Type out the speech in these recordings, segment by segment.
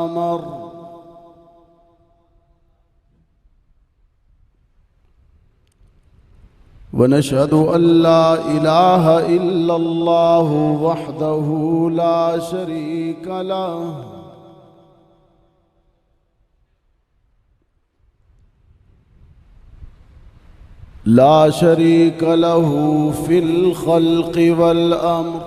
أمر ونشهد أن لا إله إلا الله وحده لا شريك له لا شريك له في الخلق والأمر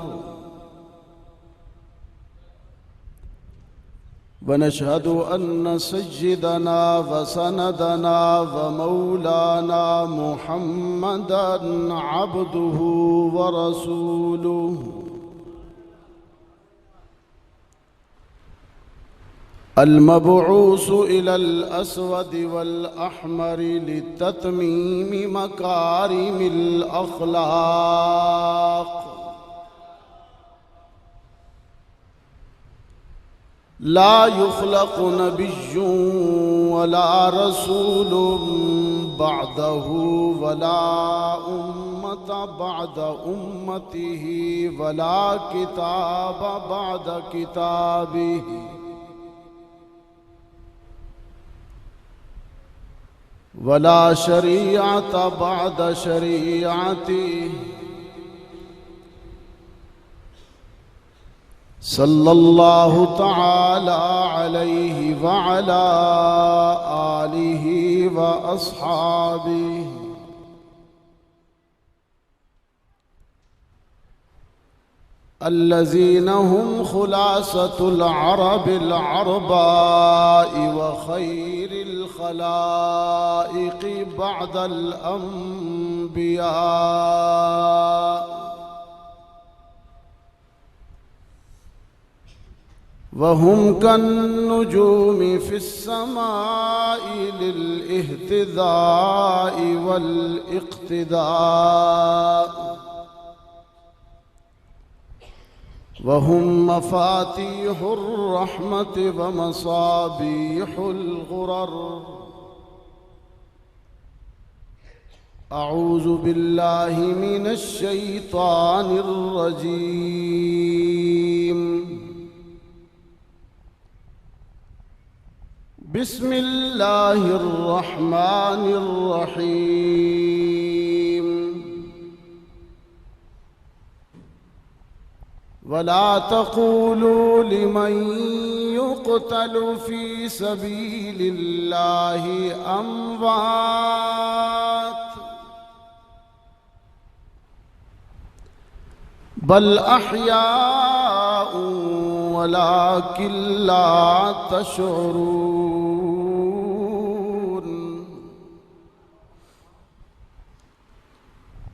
ونشهد أن سيدنا وسندنا ومولانا محمدًا عبده ورسوله المبعوث إلى الأسود والأحمر لتتميم مكارم الأخلاق لا يخلق نبي ولا رسول بعده ولا أمة بعد أمته ولا كتاب بعد كتابه ولا شريعة بعد شريعته صلى الله تعالى عليه وعلى آله وأصحابه الذين هم خلاصة العرب العرباء وخير الخلائق بعد الأنبياء وهم كالنجوم في السماء للاهتداء والاقتداء وهم مفاتيح الرحمة ومصابيح الغرر أعوذ بالله من الشيطان الرجيم بسم الله الرحمن الرحيم ولا تقولوا لمن يقتل في سبيل الله أموات بل أحياء ولكن لا تشعرون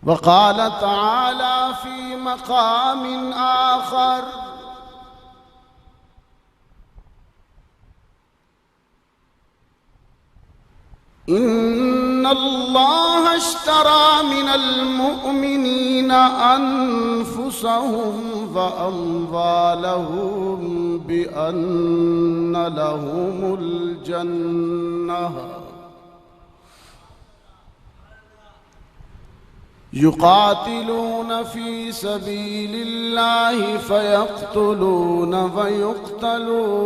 وقال تعالى في مقام آخر إن الله اشترى من المؤمنين أنفسهم وأموالهم بأن لهم الجنة يقاتلون في سبيل الله فيقتلون ويقتلون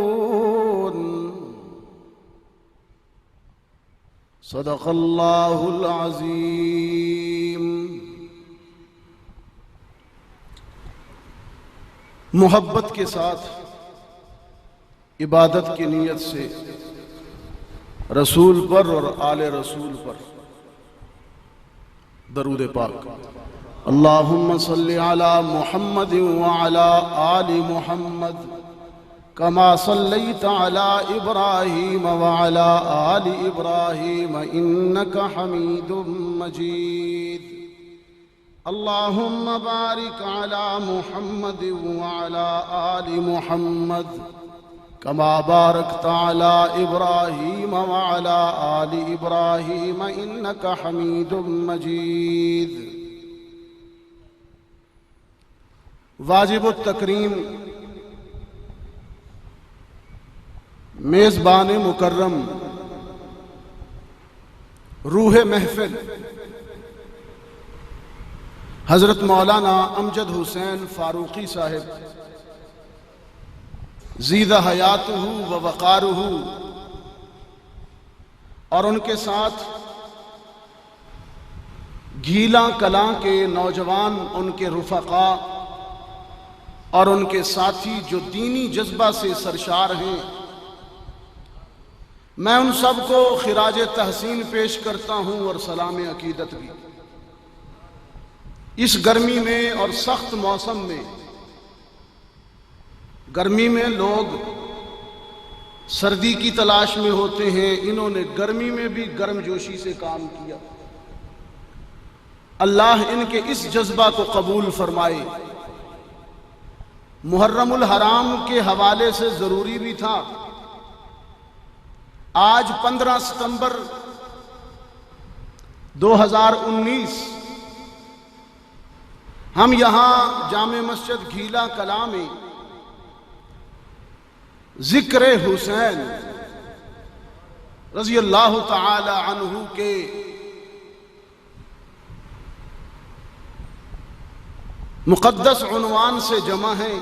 صدق اللہ العظیم۔ محبت کے ساتھ عبادت کی نیت سے رسول پر اور آل رسول پر درود پاک۔ اللہم صلی علی محمد وعلی آل محمد كما صليت على إبراهيم وعلى آل إبراهيم إنك حميد مجيد اللهم بارك على محمد وعلى آل محمد كما باركت على إبراهيم وعلى آل إبراهيم إنك حميد مجيد۔ واجب التکریم میزبان مکرم روح محفل حضرت مولانا امجد حسین فاروقی صاحب زید حیاتہ و وقارہ، اور ان کے ساتھ گیلاں کلاں کے نوجوان، ان کے رفقا اور ان کے ساتھی جو دینی جذبہ سے سرشار ہیں، میں ان سب کو خراج تحسین پیش کرتا ہوں اور سلام عقیدت بھی۔ اس گرمی میں اور سخت موسم میں، گرمی میں لوگ سردی کی تلاش میں ہوتے ہیں، انہوں نے گرمی میں بھی گرم جوشی سے کام کیا۔ اللہ ان کے اس جذبہ کو قبول فرمائے۔ محرم الحرام کے حوالے سے ضروری بھی تھا، آج 15 ستمبر 2019 ہم یہاں جامع مسجد گھیلا کلاں میں ذکر حسین رضی اللہ تعالی عنہ کے مقدس عنوان سے جمع ہیں۔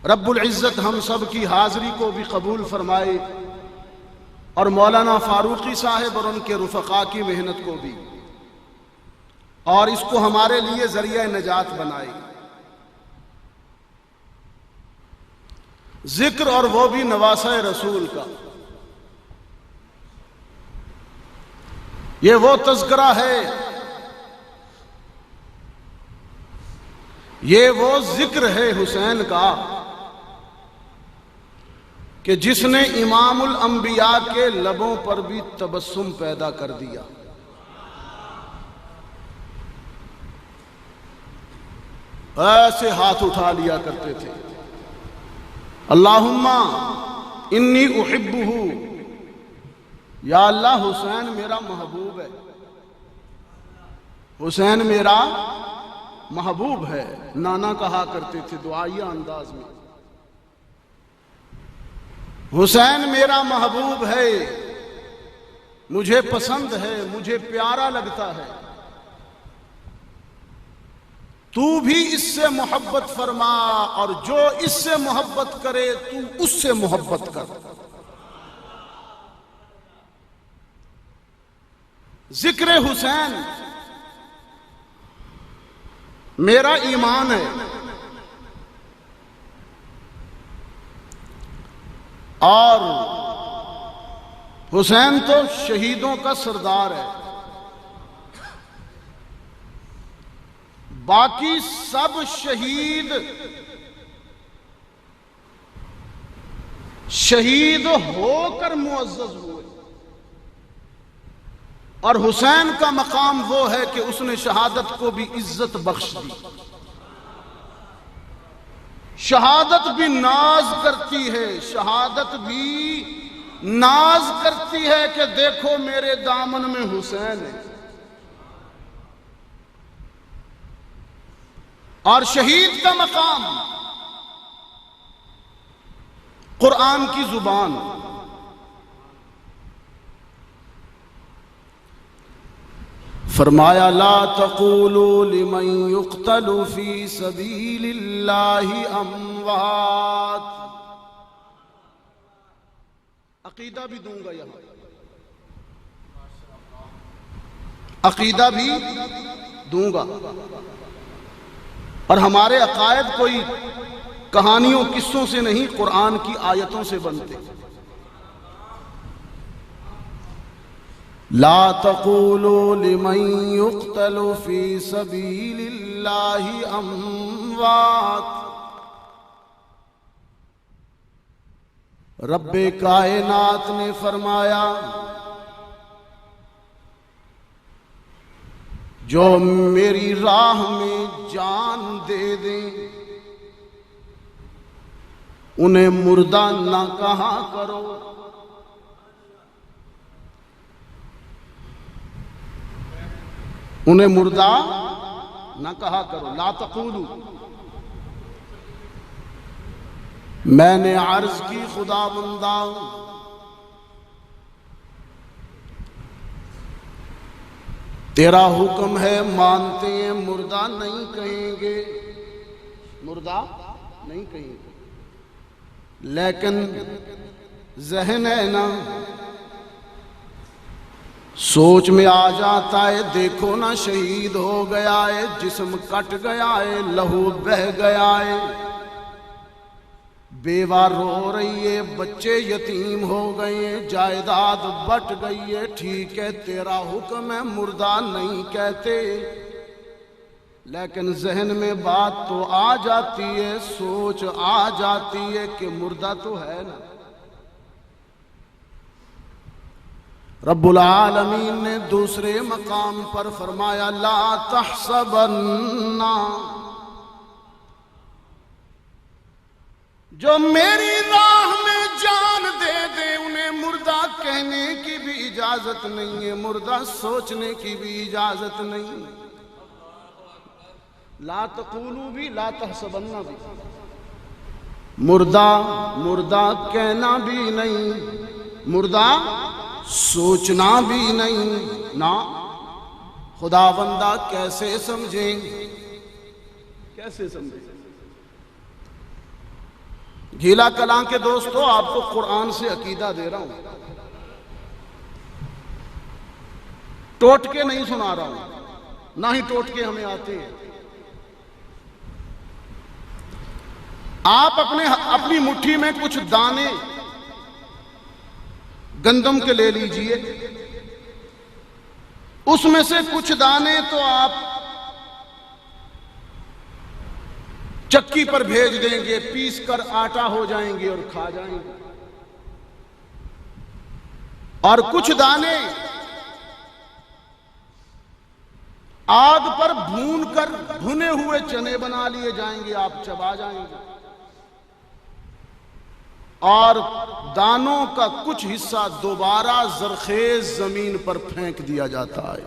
رب العزت ہم سب کی حاضری کو بھی قبول فرمائے، اور مولانا فاروقی صاحب اور ان کے رفقا کی محنت کو بھی، اور اس کو ہمارے لیے ذریعہ نجات بنائے۔ ذکر اور وہ بھی نواسہ رسول کا، یہ وہ تذکرہ ہے، یہ وہ ذکر ہے حسین کا کہ جس نے امام الانبیاء کے لبوں پر بھی تبسم پیدا کر دیا۔ ایسے ہاتھ اٹھا لیا کرتے تھے، اللہم انی احبہ، یا اللہ حسین میرا محبوب ہے، حسین میرا محبوب ہے۔ نانا کہا کرتے تھے دعائیہ انداز میں، حسین میرا محبوب ہے، مجھے پسند ہے، مجھے پیارا لگتا ہے، تو بھی اس سے محبت فرما، اور جو اس سے محبت کرے تو اس سے محبت کر۔ ذکر حسین میرا ایمان ہے، اور حسین تو شہیدوں کا سردار ہے، باقی سب شہید ہو کر معزز ہوئے، اور حسین کا مقام وہ ہے کہ اس نے شہادت کو بھی عزت بخش دی۔ شہادت بھی ناز کرتی ہے، شہادت بھی ناز کرتی ہے کہ دیکھو میرے دامن میں حسین ہے۔ اور شہید کا مقام قرآن کی زبان، فرمایا لا تقولوا لمن يقتل في سبيل الله اموات۔ عقیدہ بھی دوں گا یہاں، عقیدہ بھی دوں گا، اور ہمارے عقائد کوئی کہانیوں قصوں سے نہیں، قرآن کی آیتوں سے بنتے۔ لا تقولوا لمن يقتل في سبيل الله اموات۔ رب کائنات نے فرمایا جو میری راہ میں جان دے دیں انہیں مردہ نہ کہا کرو، انہیں مردہ نہ کہا کرو۔ لا تقولوا، میں نے عرض کی خدا بندہ تیرا حکم ہے مانتے ہیں، مردہ نہیں کہیں گے، مردہ نہیں کہیں گے۔ لیکن ذہن ہے نا سوچ میں آ جاتا ہے، دیکھو نا شہید ہو گیا ہے، جسم کٹ گیا ہے، لہو بہہ گیا ہے، بیوہ رو رہی ہے، بچے یتیم ہو گئے ہیں، جائیداد بٹ گئی ہے، ٹھیک ہے تیرا حکم ہے، مردہ نہیں کہتے، لیکن ذہن میں بات تو آ جاتی ہے، سوچ آ جاتی ہے کہ مردہ تو ہے نا۔ رب العالمین نے دوسرے مقام پر فرمایا لا تحسبن، جو میری راہ میں جان دے دے انہیں مردہ کہنے کی بھی اجازت نہیں ہے، مردہ سوچنے کی بھی اجازت نہیں۔ لا تقولو بھی لا تحسبن بھی، مردہ کہنا بھی نہیں، مردہ سوچنا بھی نہیں نا۔ خدا بندہ کیسے سمجھیں، کیسے سمجھیں؟ گیلا کلاں کے دوستو آپ کو قرآن سے عقیدہ دے رہا ہوں، ٹوٹکے نہیں سنا رہا ہوں، نہ ہی ٹوٹکے ہمیں آتے ہیں۔ آپ اپنی مٹھی میں کچھ دانے گندم کے لے لیجئے، اس میں سے کچھ دانے تو آپ چکی پر بھیج دیں گے، پیس کر آٹا ہو جائیں گے اور کھا جائیں گے، اور کچھ دانے آگ پر بھون کر بھنے ہوئے چنے بنا لیے جائیں گے، آپ چبا جائیں گے، اور دانوں کا کچھ حصہ دوبارہ زرخیز زمین پر پھینک دیا جاتا ہے۔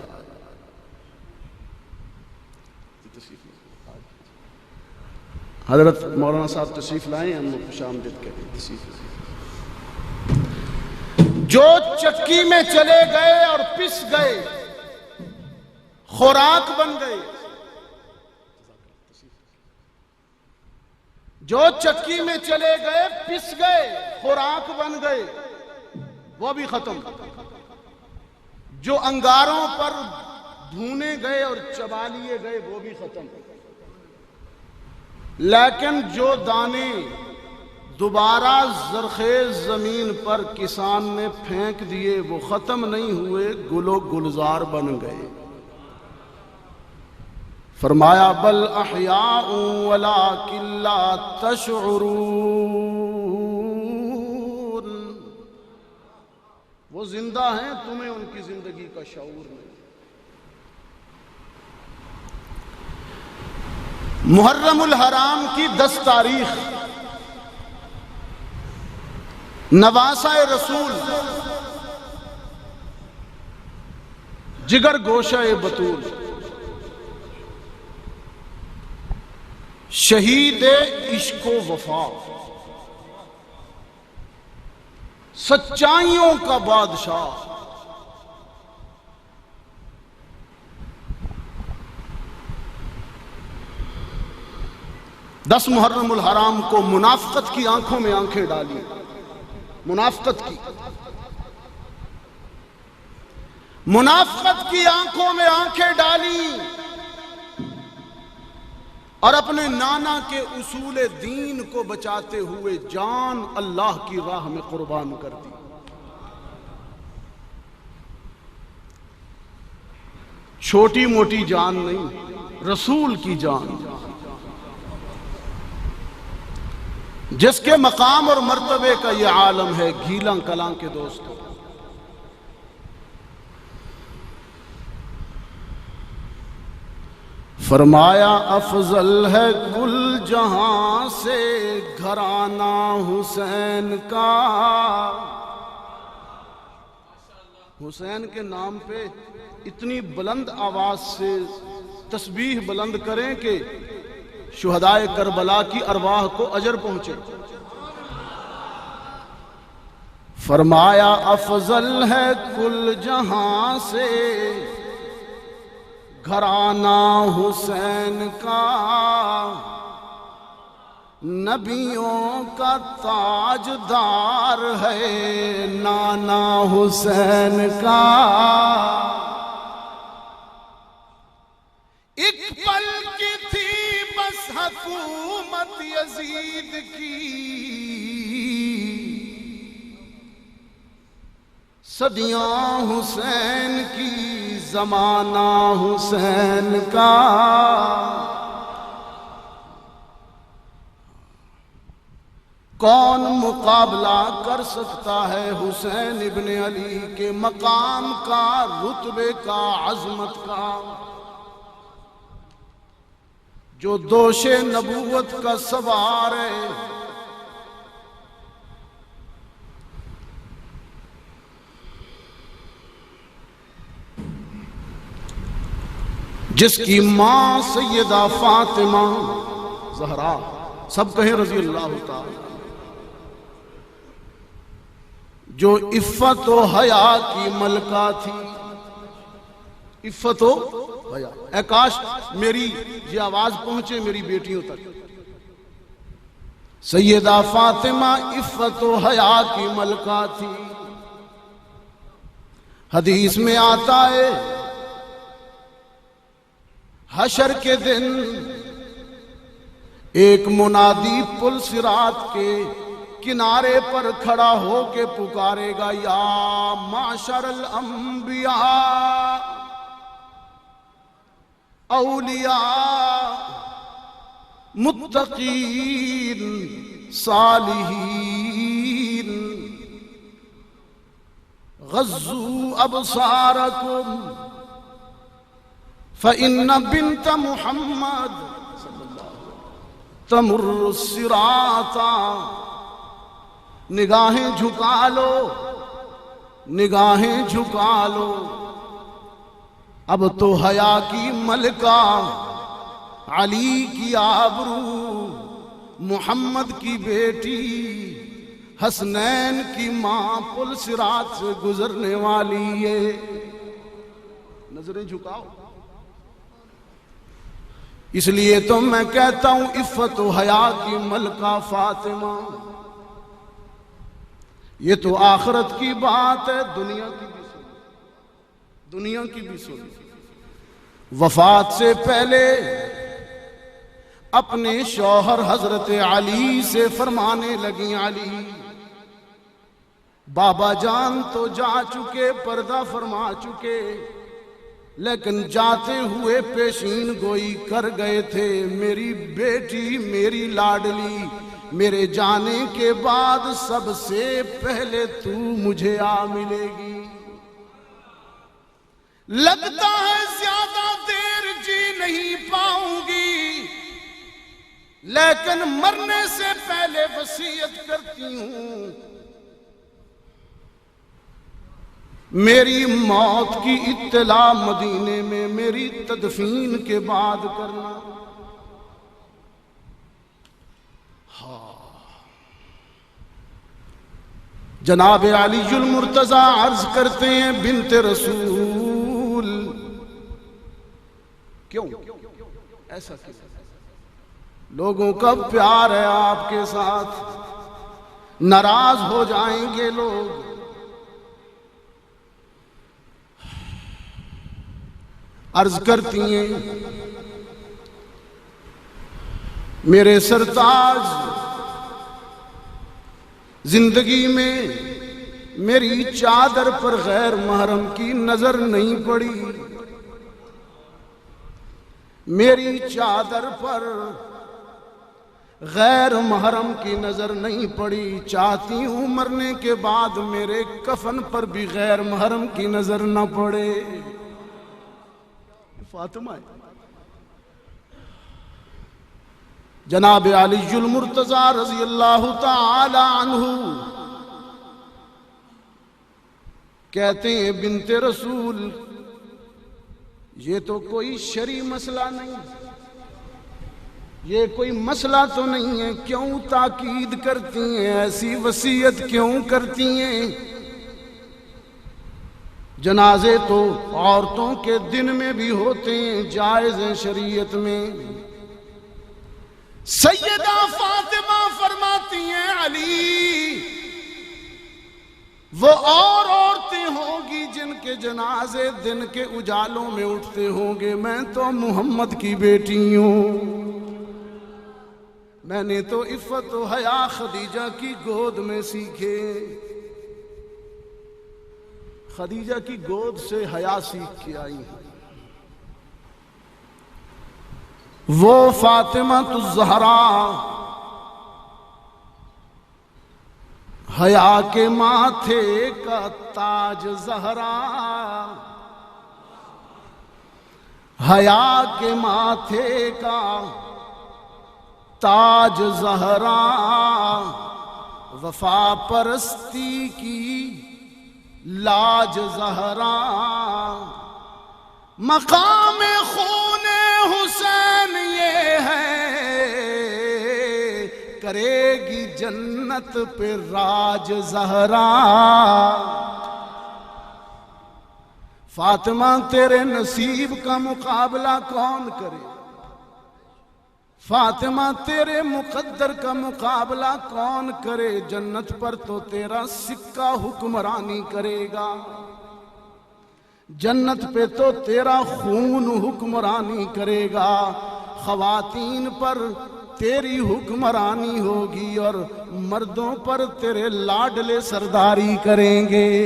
حضرت مولانا صاحب تشریف لائیں، ہم خوش آمدید کہتے ہیں۔ تشریف جو چکی میں چلے گئے اور پس گئے، خوراک بن گئے، جو چکی میں چلے گئے پس گئے خوراک بن گئے، وہ بھی ختم۔ جو انگاروں پر بھونے گئے اور چبا لیے گئے وہ بھی ختم۔ لیکن جو دانے دوبارہ زرخیز زمین پر کسان نے پھینک دیے وہ ختم نہیں ہوئے، گل و گلزار بن گئے۔ فرمایا بل احیاء ولکن لا تشعرون، وہ زندہ ہیں تمہیں ان کی زندگی کا شعور نہیں۔ محرم الحرام کی 10 تاریخ نواسہ رسول جگر گوشہ بطول شہید عشق و وفا، سچائیوں کا بادشاہ، دس محرم الحرام کو منافقت کی آنکھوں میں آنکھیں ڈالی، منافقت کی آنکھوں میں آنکھیں ڈالی، اور اپنے نانا کے اصول دین کو بچاتے ہوئے جان اللہ کی راہ میں قربان کر دی۔ چھوٹی موٹی جان نہیں، رسول کی جان، جس کے مقام اور مرتبے کا یہ عالم ہے گیلاں کلاں کے دوستوں۔ فرمایا افضل ہے کل جہاں سے گھرانہ حسین کا، حسین کے نام پہ اتنی بلند آواز سے تسبیح بلند کریں کہ شہدائے کربلا کی ارواح کو اجر پہنچے۔ فرمایا افضل ہے کل جہاں سے گھرانہ حسین کا، نبیوں کا تاجدار ہے نانا حسین کا، ایک پل کی تھی بس حکومت یزید کی، صدیاں حسین کی زمانہ حسین کا۔ کون مقابلہ کر سکتا ہے حسین ابن علی کے مقام کا، رتبے کا، عظمت کا، جو دوش نبوت کا سوار ہے۔ جس کی ماں سیدہ فاطمہ زہرا، سب کہیں رضی اللہ تعالی، جو عفت و حیا کی ملکہ تھی، عفت و حیا، اے کاش میری یہ آواز پہنچے میری بیٹیوں تک۔ سیدہ فاطمہ عفت و حیا کی ملکہ تھی۔ حدیث میں آتا ہے حشر کے دن ایک منادی پل صراط کے کنارے پر کھڑا ہو کے پکارے گا، یا معشر الانبیاء، اولیاء، متقین، صالحین، غضوا ابصارکم فإن بنت محمد تمر الصراط۔ نگاہیں جھکا لو، نگاہیں جھکا لو، اب تو حیا کی ملکہ، علی کی آبرو، محمد کی بیٹی، حسنین کی ماں پل صراط سے گزرنے والی ہے۔ نظریں جھکاؤ۔ اس لیے تو میں کہتا ہوں عفت و حیا کی ملکہ فاطمہ، یہ تو آخرت کی بات ہے، دنیا کی بھی سنو، دنیا کی بھی سنو۔ وفات سے پہلے اپنے شوہر حضرت علی سے فرمانے لگیں، علی بابا جان تو جا چکے، پردہ فرما چکے، لیکن جاتے ہوئے پیشین گوئی کر گئے تھے، میری بیٹی، میری لاڈلی، میرے جانے کے بعد سب سے پہلے تو مجھے آ ملے گی۔ لگتا ہے زیادہ دیر جی نہیں پاؤں گی، لیکن مرنے سے پہلے وصیت کرتی ہوں، میری موت کی اطلاع مدینے میں میری تدفین کے بعد کرنا۔ جناب علی المرتضیٰ عرض کرتے ہیں، بنت رسول، کیوں ایسا کیوں؟ لوگوں کا پیار ہے آپ کے ساتھ، ناراض ہو جائیں گے لوگ۔ عرض کرتی ہیں، میرے سرتاج، زندگی میں میری چادر پر غیر محرم کی نظر نہیں پڑی، میری چادر پر غیر محرم کی نظر نہیں پڑی، چاہتی ہوں مرنے کے بعد میرے کفن پر بھی غیر محرم کی نظر نہ پڑے۔ فاطمہ جناب علی المرتضیٰ رضی اللہ تعالی عنہ کہتے ہیں، بنت رسول، یہ تو کوئی شرعی مسئلہ نہیں، یہ کوئی مسئلہ تو نہیں ہے، کیوں تاکید کرتی ہیں، ایسی وصیت کیوں کرتی ہیں؟ جنازے تو عورتوں کے دن میں بھی ہوتے ہیں، جائز ہیں شریعت میں، سیدہ فاطمہ فرماتی ہیں علی وہ اور عورتیں ہوں گی جن کے جنازے دن کے اجالوں میں اٹھتے ہوں گے، میں تو محمد کی بیٹی ہوں، میں نے تو عفت و حیا خدیجہ کی گود میں سیکھے، خدیجہ کی گود سے حیا سیکھ کے آئی ہوں۔ وہ فاطمہ الزہرا حیا کے ماتھے کا تاج زہرا، حیا کے ماتھے کا تاج زہرا، وفا پرستی کی لاج زہرا، مقام خون حسین یہ ہے کرے گی جنت پہ راج زہرا۔ فاطمہ تیرے نصیب کا مقابلہ کون کرے، فاطمہ تیرے مقدر کا مقابلہ کون کرے، جنت پر تو تیرا سکہ حکمرانی کرے گا، جنت پہ تو تیرا خون حکمرانی کرے گا، خواتین پر تیری حکمرانی ہوگی اور مردوں پر تیرے لاڈلے سرداری کریں گے۔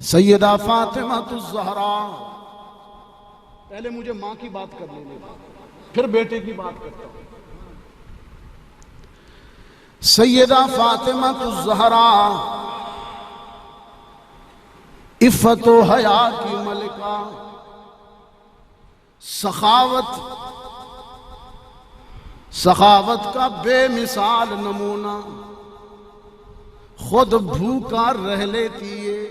سیدہ فاطمہ الزہرا، پہلے مجھے ماں کی بات کر لینے دو پھر بیٹے کی بات کرتا ہوں۔ سیدہ فاطمہ الزہرا عفت و حیا کی ملکہ، سخاوت کا بے مثال نمونہ، خود بھوکا رہ لیتی ہے،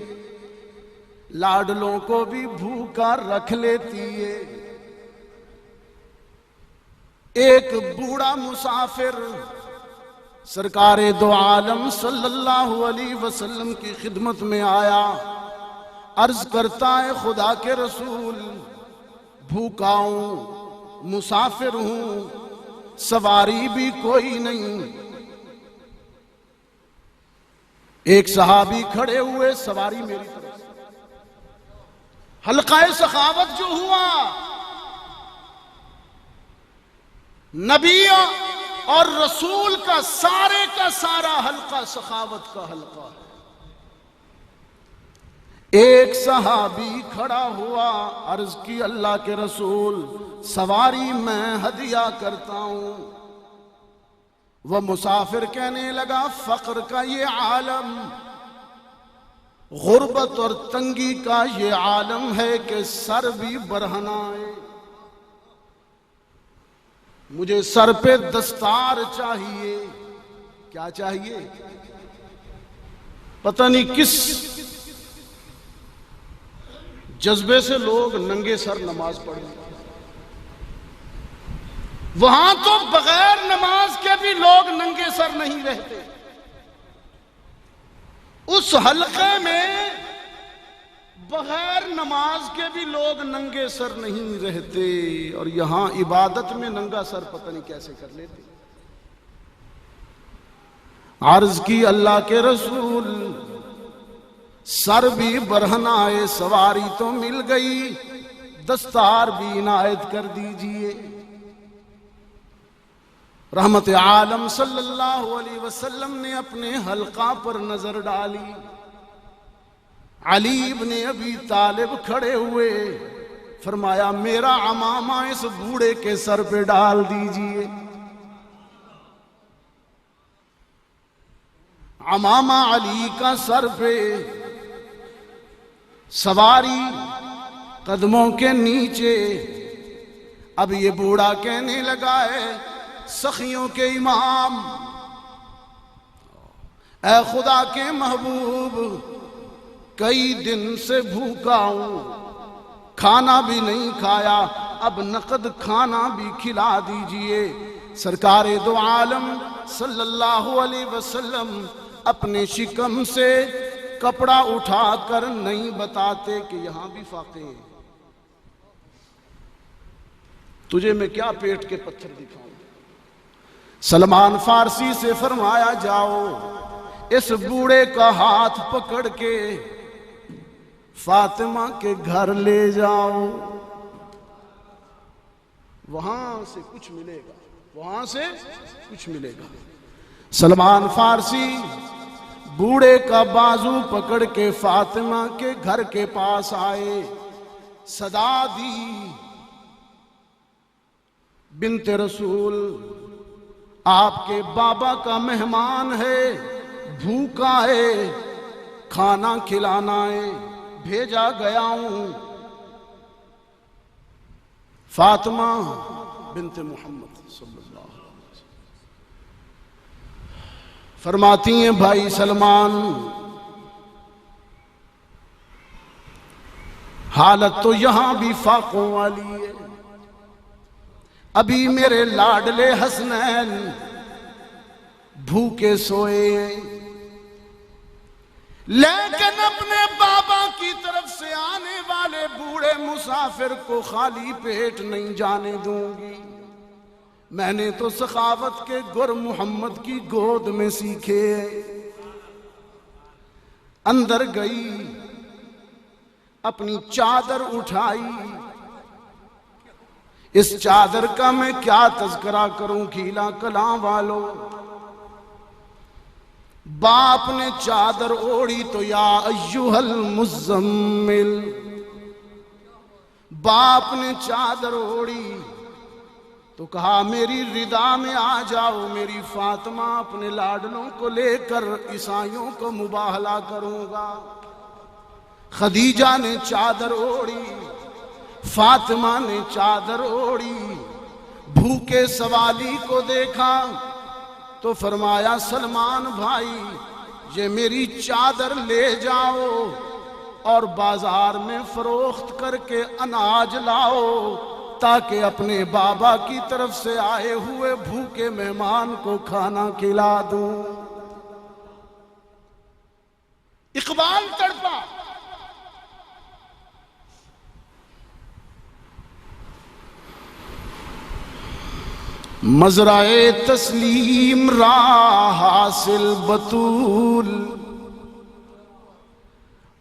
لاڈلوں کو بھی بھوکا رکھ لیتی ہے۔ ایک بوڑھا مسافر سرکار دو عالم صلی اللہ علیہ وسلم کی خدمت میں آیا، عرض کرتا ہے خدا کے رسول بھوکا ہوں، مسافر ہوں، سواری بھی کوئی نہیں۔ ایک صحابی کھڑے ہوئے، سواری میری طرف سے۔ حلقہ سخاوت جو ہوا، نبی اور رسول کا سارا حلقہ سخاوت کا حلقہ ہے۔ ایک صحابی کھڑا ہوا، عرض کی اللہ کے رسول سواری میں ہدیہ کرتا ہوں۔ وہ مسافر کہنے لگا فقر کا یہ عالم، غربت اور تنگی کا یہ عالم ہے کہ سر بھی برہنہ ہے، مجھے سر پہ دستار چاہیے۔ کیا چاہیے؟ پتہ نہیں کس جذبے سے لوگ ننگے سر نماز پڑھیں، وہاں تو بغیر نماز کے بھی لوگ ننگے سر نہیں رہتے، اس حلقے میں بغیر نماز کے بھی لوگ ننگے سر نہیں رہتے، اور یہاں عبادت میں ننگا سر پتہ نہیں کیسے کر لیتے۔ عرض کی اللہ کے رسول سر بھی برہنہ ہے، سواری تو مل گئی، دستار بھی عنایت کر دیجئے۔ رحمت عالم صلی اللہ علیہ وسلم نے اپنے حلقہ پر نظر ڈالی، علی ابن ابی طالب کھڑے ہوئے، فرمایا میرا عمامہ اس بوڑھے کے سر پہ ڈال دیجئے۔ عمامہ علی کا سر پہ، سواری قدموں کے نیچے۔ اب یہ بوڑھا کہنے لگا ہے سخیوں کے امام، اے خدا کے محبوب کئی دن سے بھوکا ہوں، کھانا بھی نہیں کھایا، اب نقد کھانا بھی کھلا دیجئے۔ سرکار دو عالم صلی اللہ علیہ وسلم اپنے شکم سے کپڑا اٹھا کر نہیں بتاتے کہ یہاں بھی فاقے ہیں، تجھے میں کیا پیٹ کے پتھر دکھاؤں؟ سلمان فارسی سے فرمایا جاؤ اس بوڑھے کا ہاتھ پکڑ کے فاطمہ کے گھر لے جاؤ، وہاں سے کچھ ملے گا، وہاں سے کچھ ملے گا۔ سلمان فارسی بوڑھے کا بازو پکڑ کے فاطمہ کے گھر کے پاس آئے، صدا دی، بنت رسول آپ کے بابا کا مہمان ہے، بھوکا ہے، کھانا کھلانا ہے، بھیجا گیا ہوں۔ فاطمہ بنت محمد صلی اللہ علیہ وسلم فرماتی ہیں بھائی سلمان حالت تو یہاں بھی فاقوں والی ہے، ابھی میرے لاڈلے حسنین بھوکے سوئے ہیں، لیکن اپنے بابا کی طرف سے آنے والے بوڑھے مسافر کو خالی پیٹ نہیں جانے دوں گی۔ میں نے تو سخاوت کے گر محمد کی گود میں سیکھے، اندر گئی، اپنی چادر اٹھائی، اس چادر کا میں کیا تذکرہ کروں کھیلا کلاں والوں۔ باپ نے چادر اوڑی تو یا ایھا المزمل، باپ نے چادر اوڑی تو کہا میری ردا میں آ جاؤ، میری فاطمہ اپنے لاڈلوں کو لے کر عیسائیوں کو مباہلہ کروں گا۔ خدیجہ نے چادر اوڑی، فاطمہ نے چادر اوڑی، بھوکے سوالی کو دیکھا تو فرمایا سلمان بھائی یہ میری چادر لے جاؤ اور بازار میں فروخت کر کے اناج لاؤ تاکہ اپنے بابا کی طرف سے آئے ہوئے بھوکے مہمان کو کھانا کھلا دوں۔ اقبال تڑپا، مزرعے تسلیم را حاصل بطول،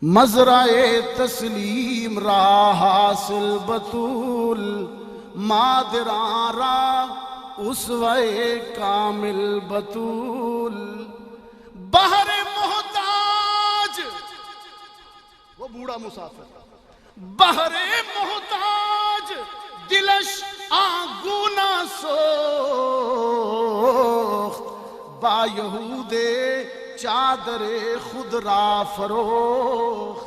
مزرعے تسلیم را حاصل بطول، مادراں را اسوے کامل بطول، بحر محتاج، وہ بوڑھا مسافر، بحر محتاج دلش آگونا سوخت، با یہود چادر خود را فروخت۔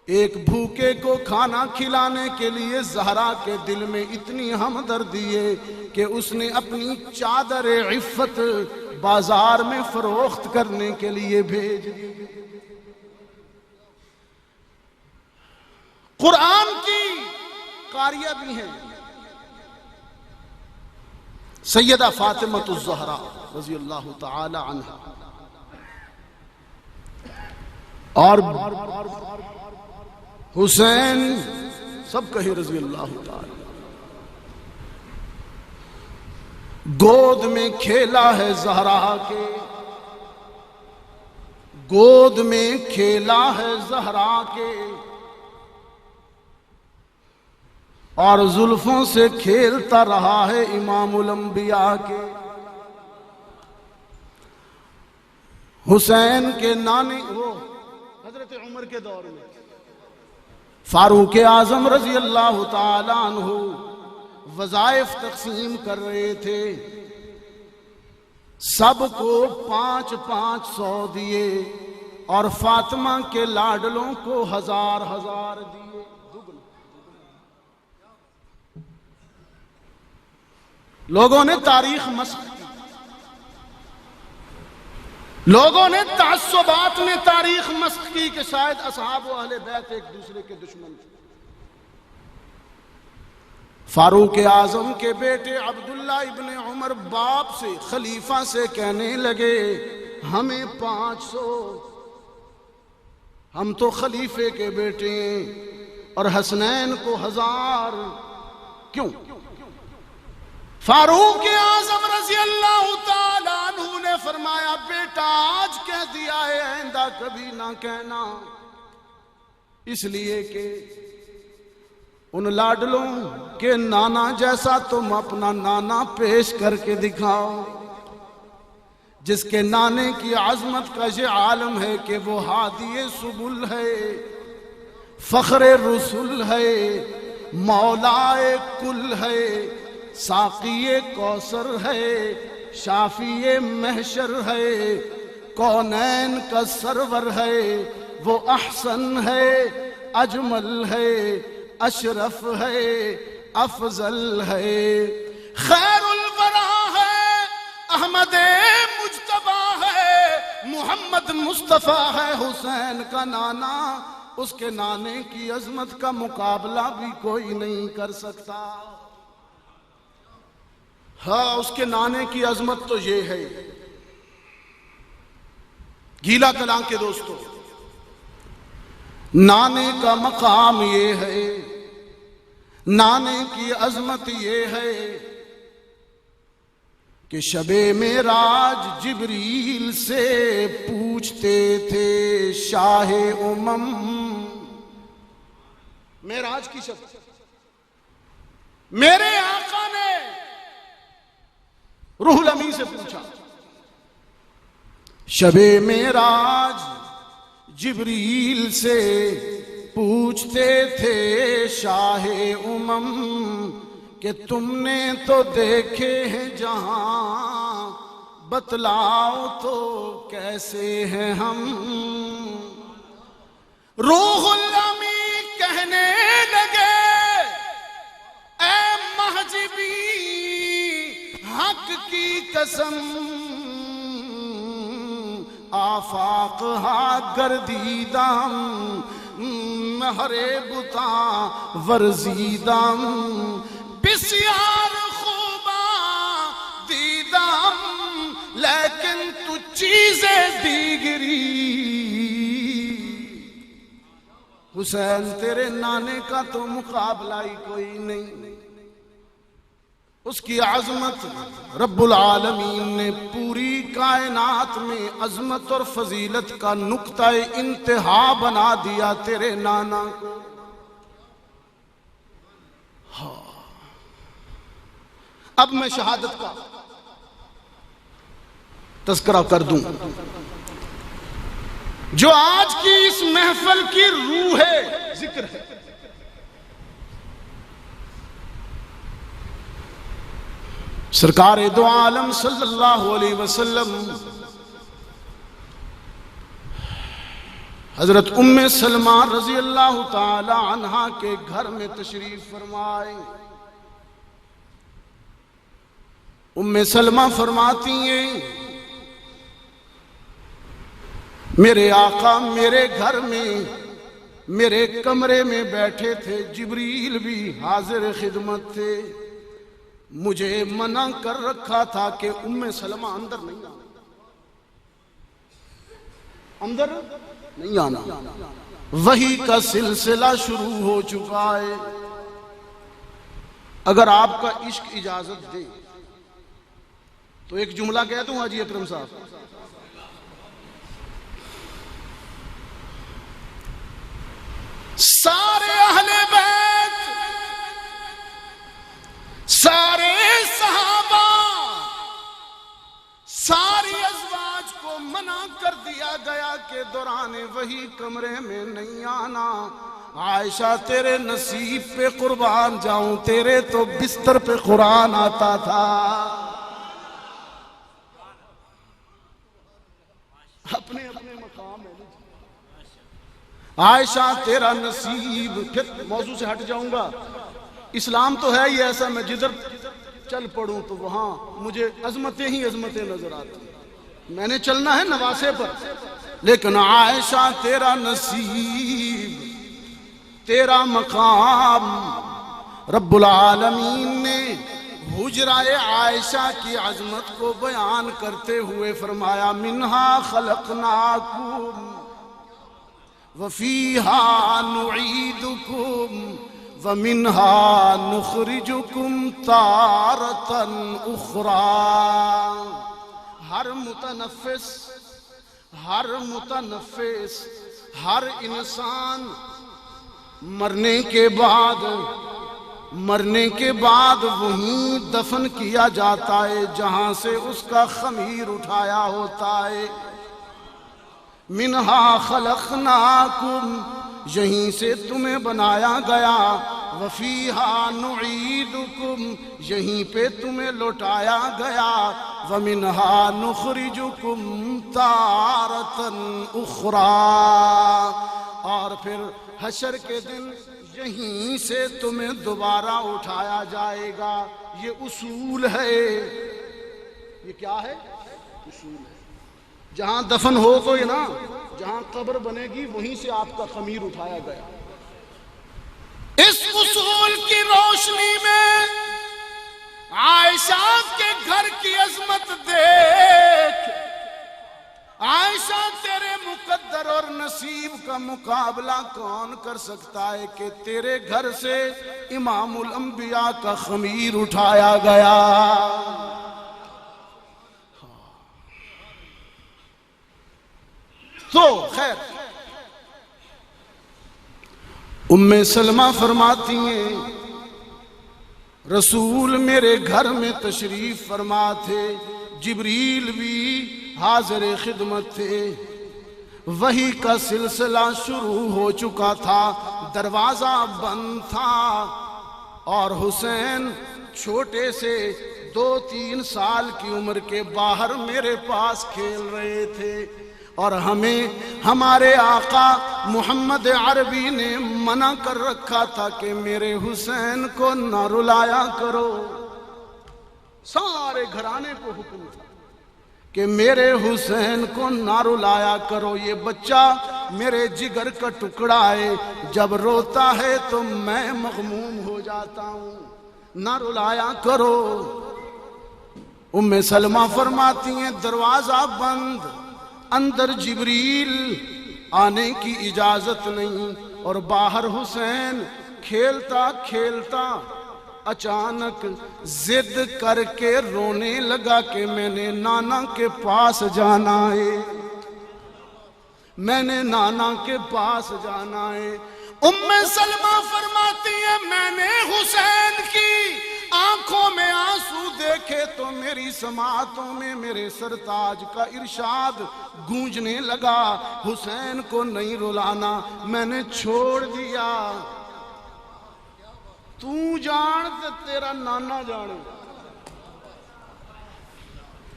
ایک بھوکے کو کھانا کھلانے کے لیے زہرا کے دل میں اتنی ہمدردی ہے کہ اس نے اپنی چادر عفت بازار میں فروخت کرنے کے لیے بھیج دی۔ قرآن کی قاریہ بھی ہیں سیدہ فاطمہ الزہرا رضی اللہ تعالی عنہا، اور حسین سب کہیں رضی اللہ تعالی، گود میں کھیلا ہے زہرا کے، گود میں کھیلا ہے زہرا کے، اور زلفوں سے کھیلتا رہا ہے امام الانبیاء کے۔ حسین کے نانے وہ حضرت عمر کے دور میں فاروق اعظم رضی اللہ تعالی عنہ وظائف تقسیم کر رہے تھے، سب کو 500 دیے اور فاطمہ کے لاڈلوں کو 1000 دیے۔ لوگوں نے تاریخ مسخ کی، لوگوں نے تعصبات میں تاریخ مسخ کی کہ شاید اصحاب و اہل بیت ایک دوسرے کے دشمن تھے۔ فاروق اعظم کے بیٹے عبداللہ ابن عمر باپ سے خلیفہ سے کہنے لگے ہمیں 500، ہم تو خلیفے کے بیٹے ہیں، اور حسنین کو 1000۔ کیوں؟ فاروق اعظم رضی اللہ تعالیٰ عنہ نے فرمایا بیٹا آج کہہ دیا ہے آئندہ کبھی نہ کہنا، اس لیے کہ ان لاڈلوں کے نانا جیسا تم اپنا نانا پیش کر کے دکھاؤ، جس کے نانے کی عظمت کا یہ عالم ہے کہ وہ ہادی سبل ہے، فخر رسول ہے، مولا کل ہے، ساقی کوثر ہے، شافی محشر ہے، کونین کا سرور ہے، وہ احسن ہے، اجمل ہے، اشرف ہے، افضل ہے، خیر الورا ہے، احمد مجتبی ہے، محمد مصطفیٰ ہے، حسین کا نانا، اس کے نانے کی عظمت کا مقابلہ بھی کوئی نہیں کر سکتا۔ ہاں اس کے نانے کی عظمت تو یہ ہے۔ گیلا کلاں کے دوستو، نانے کا مقام یہ ہے، نانے کی عظمت یہ ہے کہ شب معراج جبریل سے پوچھتے تھے شاہ امم، معراج کی شب میرے آقا نے روح الامین سے پوچھا، شب معراج جبریل سے پوچھتے تھے شاہ امم کہ تم نے تو دیکھے ہیں جہاں، بتلاؤ تو کیسے ہیں ہم۔ روح الامین کہنے لگے اے محجبی حق کی قسم، آفاق ہا گردیدم، مہر بتاں ورزیدم، بسیار خوباں دیدم، لیکن تو چیزیں دیگری۔ حسین تیرے نانے کا تو مقابلہ ہی کوئی نہیں، اس کی عظمت رب العالمین نے پوری کائنات میں عظمت اور فضیلت کا نقطہ انتہا بنا دیا تیرے نانا کو۔ اب میں شہادت کا تذکرہ کر دوں جو آج کی اس محفل کی روح ہے، ذکر ہے۔ سرکار دو عالم صلی اللہ علیہ وسلم حضرت ام سلمہ رضی اللہ تعالی عنہا کے گھر میں تشریف فرمائے۔ ام سلمہ فرماتی ہیں میرے آقا میرے گھر میں میرے کمرے میں بیٹھے تھے، جبریل بھی حاضر خدمت تھے، مجھے منع کر رکھا تھا کہ ام سلمہ اندر نہیں آنا، اندر نہیں آنا۔ وحی کا سلسلہ شروع ہو چکا ہے، اگر آپ کا عشق اجازت دے تو ایک جملہ کہہ دوں حاجی اکرم صاحب۔ سارے اہل بیت، سارے صحابہ، ساری ازواج کو منع کر دیا گیا کہ دوران وحی کمرے میں نہیں آنا۔ عائشہ تیرے نصیب پہ قربان جاؤں، تیرے تو بستر پہ قرآن آتا تھا۔ اپنے اپنے مقام ہے عائشہ تیرا نصیب۔ پھر موضوع سے ہٹ جاؤں گا، اسلام تو ہے ہی ایسا، میں جدھر چل پڑوں تو وہاں مجھے عظمتیں ہی عظمتیں نظر آتی، میں نے چلنا ہے نواسے پر۔ لیکن عائشہ تیرا نصیب، تیرا مقام، رب العالمین نے حجرہ عائشہ کی عظمت کو بیان کرتے ہوئے فرمایا منہا خلقناکم وفیہا نعیدکم وَمِنْهَا نُخْرِجُكُمْ تَارَةً أُخْرَى. ہر متنفس ہر انسان مرنے کے بعد وہیں دفن کیا جاتا ہے جہاں سے اس کا خمیر اٹھایا ہوتا ہے. منہا خلقناکم، یہیں سے تمہیں بنایا گیا. وفیہا نعیدکم، یہیں پہ تمہیں لوٹایا گیا. ومنہا نخرجکم تارۃ اخری، اور پھر حشر کے دن یہیں سے تمہیں دوبارہ اٹھایا جائے گا. یہ اصول ہے. یہ کیا ہے؟ اصول ہے. جہاں دفن ہو کوئی نا، جہاں قبر بنے گی وہیں سے آپ کا خمیر اٹھایا گیا. اس اصول کی روشنی میں عائشہ کے گھر کی عظمت دیکھ. عائشہ، تیرے مقدر اور نصیب کا مقابلہ کون کر سکتا ہے کہ تیرے گھر سے امام الانبیاء کا خمیر اٹھایا گیا. تو خیر، ام سلمہ فرماتی ہیں رسول میرے گھر میں تشریف فرما تھے، جبریل بھی حاضر خدمت تھے. وحی کا سلسلہ شروع ہو چکا تھا، دروازہ بند تھا، اور حسین چھوٹے سے 2-3 سال کی عمر کے باہر میرے پاس کھیل رہے تھے. اور ہمیں ہمارے آقا محمد عربی نے منع کر رکھا تھا کہ میرے حسین کو نہ رلایا کرو. سارے گھرانے کو حکم تھا کہ میرے حسین کو نہ رلایا کرو. یہ بچہ میرے جگر کا ٹکڑا ہے، جب روتا ہے تو میں مغموم ہو جاتا ہوں، نہ رلایا کرو. ام سلمہ فرماتی ہیں دروازہ بند، اندر جبریل آنے کی اجازت نہیں، اور باہر حسین کھیلتا کھیلتا اچانک ضد کر کے رونے لگا کہ میں نے نانا کے پاس جانا ہے، میں نے نانا کے پاس جانا ہے. ام سلمہ فرماتی ہے میں نے حسین کی آنکھوں میں آنسو دیکھے تو میری سماعتوں میں میرے سرتاج کا ارشاد گونجنے لگا، حسین کو نہیں رلانا. میں نے چھوڑ دیا. تو جان تے تیرا نانا جانے،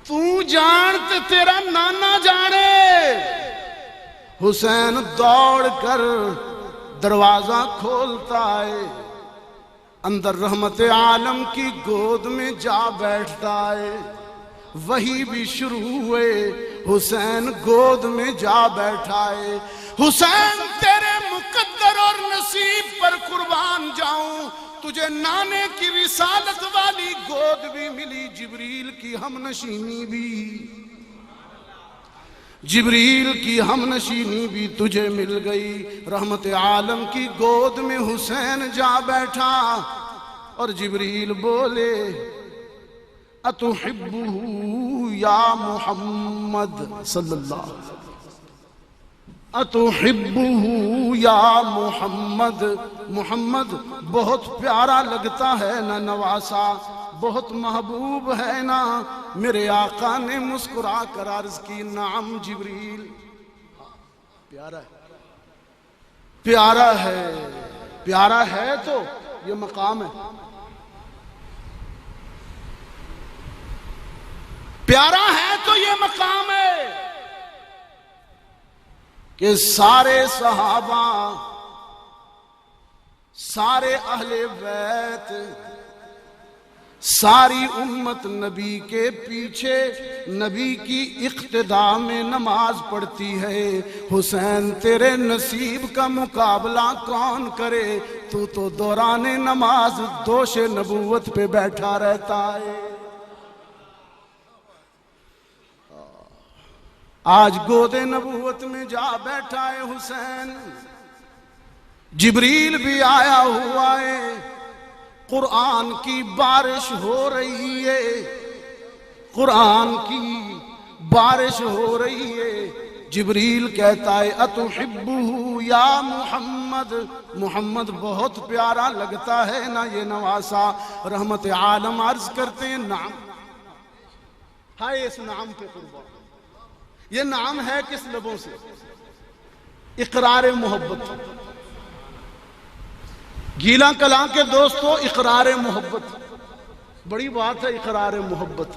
تو جان تے تیرا نانا جانے. حسین دوڑ کر دروازہ کھولتا ہے، اندر رحمت عالم کی گود میں جا بیٹھتا ہے. وہی بھی شروع ہوئے، حسین گود میں جا بیٹھا ہے. حسین تیرے مقدر اور نصیب پر قربان جاؤں، تجھے نانے کی رسالت والی گود بھی ملی، جبریل کی ہم نشینی بھی، جبریل کی ہم نشینی بھی تجھے مل گئی. رحمت عالم کی گود میں حسین جا بیٹھا اور جبریل بولے اتحبہ یا محمد صلی اللہ علیہ وسلم، اتحبہ یا محمد. محمد بہت پیارا لگتا ہے نا نواسا، بہت محبوب ہے نا. میرے آقا نے مسکرا کر عرض کی نعم جبریل. پیارا ہے، پیارا ہے، پیارا ہے تو یہ مقام ہے. پیارا ہے تو یہ مقام ہے کہ سارے صحابہ، سارے اہل بیت، ساری امت نبی کے پیچھے نبی کی اقتداء میں نماز پڑھتی ہے. حسین تیرے نصیب کا مقابلہ کون کرے؟ تو دوران نماز دوش نبوت پہ بیٹھا رہتا ہے. آج گود نبوت میں جا بیٹھا ہے حسین. جبریل بھی آیا ہوا ہے، قرآن کی بارش ہو رہی ہے، قرآن کی بارش ہو رہی ہے۔ جبریل کہتا ہے اتحبہ یا محمد، محمد بہت پیارا لگتا ہے نا یہ نواسا؟ رحمت عالم عرض کرتے ہیں نعم۔ ہائے اس نعم پہ قربان، یہ نعم ہے کس لبوں سے؟ اقرار محبت۔ گیلا کلاں کے دوستو، اقرار محبت بڑی بات ہے، اقرار محبت۔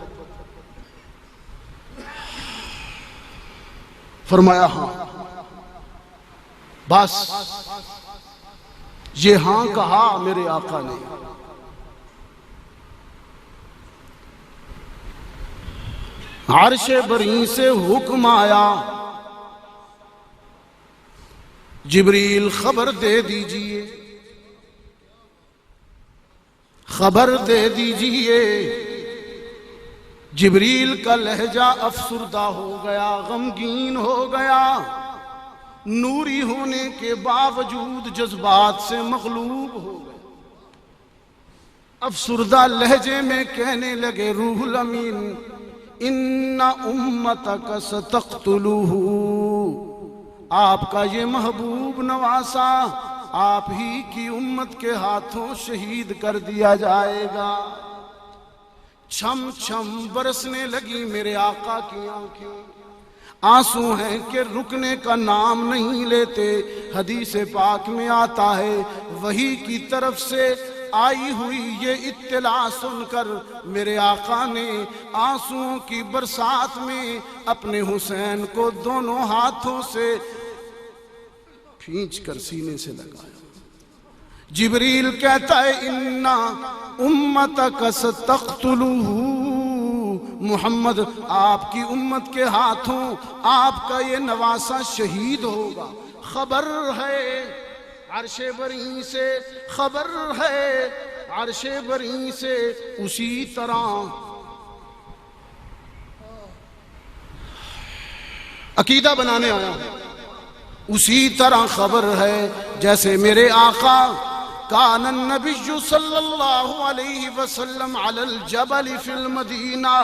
فرمایا ہاں، بس یہ ہاں کہا میرے آقا نے۔ عرش بری سے حکم آیا، جبریل خبر دے دیجئے، خبر دے دیجئے۔ جبریل کا لہجہ افسردہ ہو گیا، غمگین ہو گیا، نوری ہونے کے باوجود جذبات سے مغلوب ہو گیا۔ افسردہ لہجے میں کہنے لگے روح الامین ان امتک ستقتلوہ، آپ کا یہ محبوب نواسا آپ ہی کی امت کے ہاتھوں شہید کر دیا جائے گا۔ چھم چھم برسنے لگی میرے آقا کی آنکھیں، آنسو ہیں کہ رکنے کا نام نہیں لیتے۔ حدیث پاک میں آتا ہے وحی کی طرف سے آئی ہوئی یہ اطلاع سن کر میرے آقا نے آنسوؤں کی برسات میں اپنے حسین کو دونوں ہاتھوں سے کھینچ کر سینے سے لگایا۔ جبریل کہتا ہے اِنَّا اُمَّتَكَ سَتَقْتُلُهُ، محمد آپ کی امت کے ہاتھوں آپ کا یہ نواسا شہید ہوگا۔ خبر ہے عرش بری سے، خبر ہے عرش بری سے، اسی طرح عقیدہ بنانے آیا ہوں، اسی طرح خبر ہے جیسے میرے آقا کان النبی صلی اللہ علیہ وسلم علی الجبل فی المدینہ،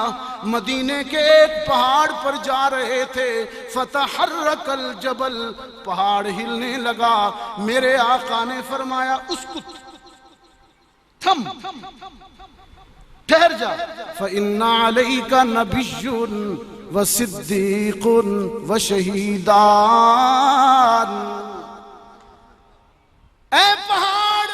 مدینے کے ایک پہاڑ پر جا رہے تھے، فتحرک الجبل، پہاڑ ہلنے لگا، میرے آقا نے فرمایا اسکت، تھم، ٹھہر جا، فإن علیک نبی وصدیق وشہیدان، اے پہاڑ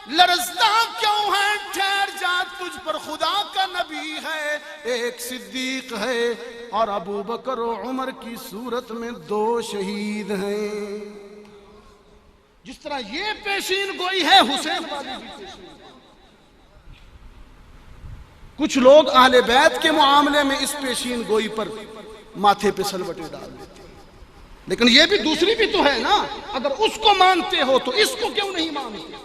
لرزدہ کیوں ہے، ٹھہر جا، تجھ پر خدا کا نبی ہے، ایک صدیق ہے، اور ابو بکر و عمر کی صورت میں 2 شہید ہیں۔ جس طرح یہ پیشین گوئی ہے، حسین والی بھی پیشین گوئی۔ کچھ لوگ اہل بیت کے معاملے میں اس پیشین گوئی پر ماتھے پہ سلوٹے ڈال دیتے ہیں، لیکن یہ بھی دوسری بھی تو ہے نا، اگر اس کو مانتے ہو تو اس کو کیوں نہیں مانتے؟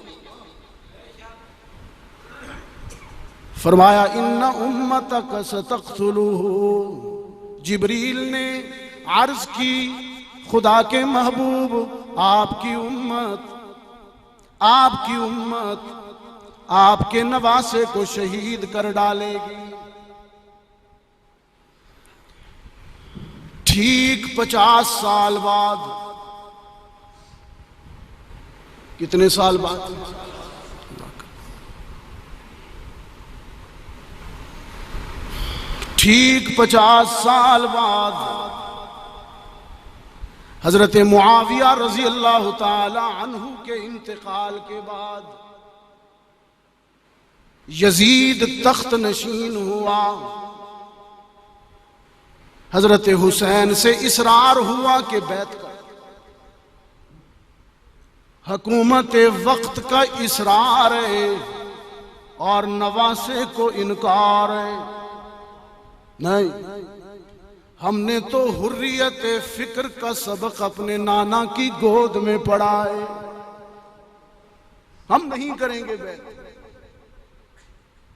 فرمایا ان امتک ستقتلوہ، جبریل نے عرض کی خدا کے محبوب آپ کی امت آپ کے نواسے کو شہید کر ڈالے گی۔ ٹھیک 50 سال بعد، کتنے سال بعد؟ ٹھیک 50 سال بعد حضرت معاویہ رضی اللہ تعالی عنہ کے انتقال کے بعد یزید تخت نشین ہوا، حضرت حسین سے اصرار ہوا کہ بیعت کر، حکومت وقت کا اصرار ہے اور نواسے کو انکار ہے۔ نہیں، ہم نے تو حریت فکر کا سبق اپنے نانا کی گود میں پڑھا ہے، ہم نہیں کریں گے بیعت۔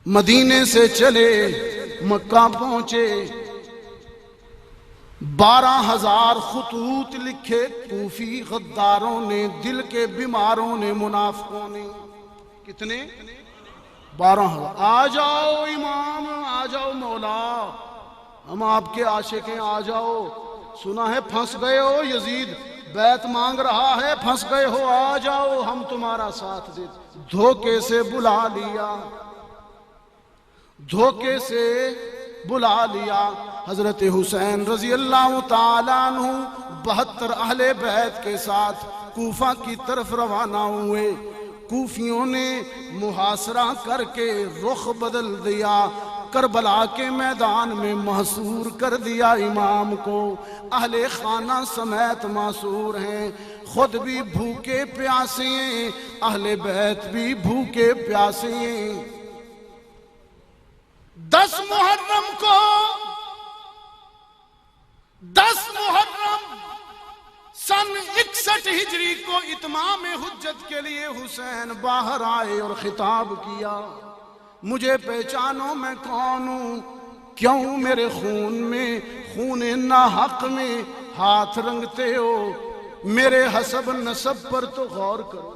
مدینے سے چلے، مکہ پہنچے، 12,000 خطوط لکھے کوفی غداروں نے، دل کے بیماروں نے، منافقوں نے. کتنے؟ 12,000. آ جاؤ امام، آ جاؤ مولا، ہم آپ کے عاشق ہیں، آ جاؤ. سنا ہے پھنس گئے ہو، یزید بیعت مانگ رہا ہے، پھنس گئے ہو، آ جاؤ ہم تمہارا ساتھ دیتے. دھوکے سے بلا لیا، دھوکے سے بلا لیا. حضرت حسین رضی اللہ تعالیٰ عنہ 72 اہل بیت کے ساتھ کوفہ کی طرف روانہ ہوئے. کوفیوں نے محاصرہ کر کے رخ بدل دیا، کربلا کے میدان میں محصور کر دیا امام کو. اہل خانہ سمیت معصور ہیں، خود بھی بھوکے پیاسے ہیں، اہل بیت بھی بھوکے پیاسے ہیں. 10 محرم کو، 10 محرم سن 61 ہجری کو اتمام حجت کے لیے حسین باہر آئے اور خطاب کیا. مجھے پہچانو میں کون ہوں، کیوں میرے خون میں، خون ناحق میں ہاتھ رنگتے ہو؟ میرے حسب نسب پر تو غور کرو،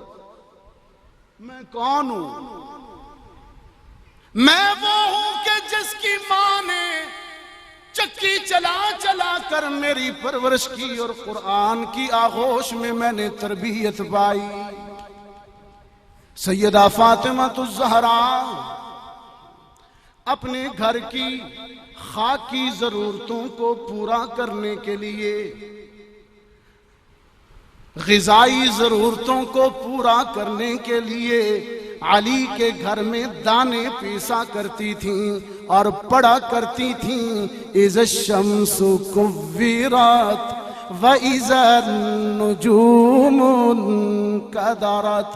میں کون ہوں؟ میں وہ ہوں کہ جس کی ماں نے چکی چلا چلا کر میری پرورش کی اور قرآن کی آغوش میں میں نے تربیت پائی. سیدہ فاطمہ الزہراء اپنے گھر کی خاکی ضرورتوں کو پورا کرنے کے لیے، غذائی ضرورتوں کو پورا کرنے کے لیے علی کے گھر میں دانے پیسا کرتی تھیں اور پڑھا کرتی تھیں اِذَا الشَّمْسُ كُوِّرَتْ وَإِذَا النُّجُومُ انكَدَرَتْ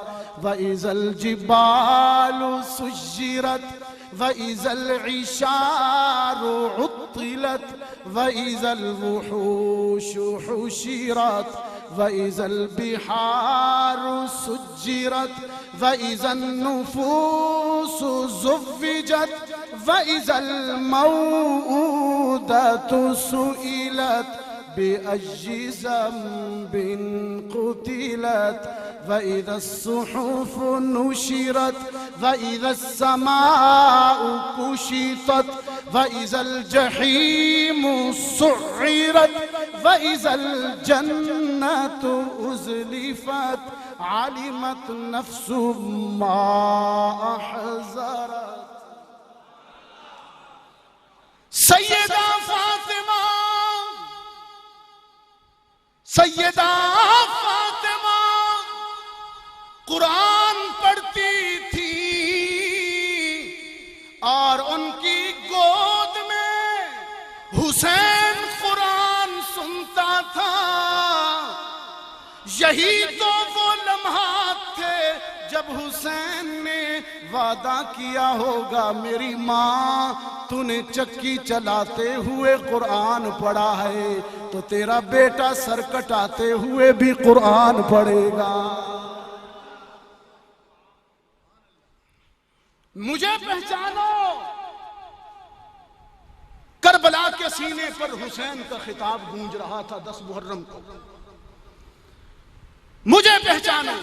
وَإِذَا الْجِبَالُ سُجِّرَتْ وَإِذَا الْعِشَارُ عُطِّلَتْ وَإِذَا الْوُحُوشُ حُشِرَتْ وَإِذَا الْبِحَارُ سُجِّرَتْ وَإِذَا النُّفُوسُ زُوِّجَتْ وَإِذَا الْمَوْءُودَةُ سُئِلَتْ بِأَيِّ ذَنبٍ قُتِلَتْ وَإِذَا الصُّحُفُ نُشِرَتْ وَإِذَا السَّمَاءُ كُشِطَتْ وَإِذَا الْجَحِيمُ سُعِّرَتْ وَإِذَا الْجَنَّةُ أُزْلِفَتْ عَلِمَتْ نَفْسٌ مَا أَحْضَرَتْ. سیدہ فاطمہ، سیدہ فاطمہ قرآن پڑھتی تھی اور ان کی گود میں حسین قرآن سنتا تھا. یہی تو وہ لمحات تھے جب حسین نے وعدہ کیا ہوگا میری ماں تو نے چکی چلاتے ہوئے قرآن پڑھا ہے تو تیرا بیٹا سر کٹاتے ہوئے بھی قرآن پڑھے گا. مجھے پہچانو. کربلا کے سینے پر حسین کا خطاب گونج رہا تھا 10 محرم کو. مجھے پہچانو،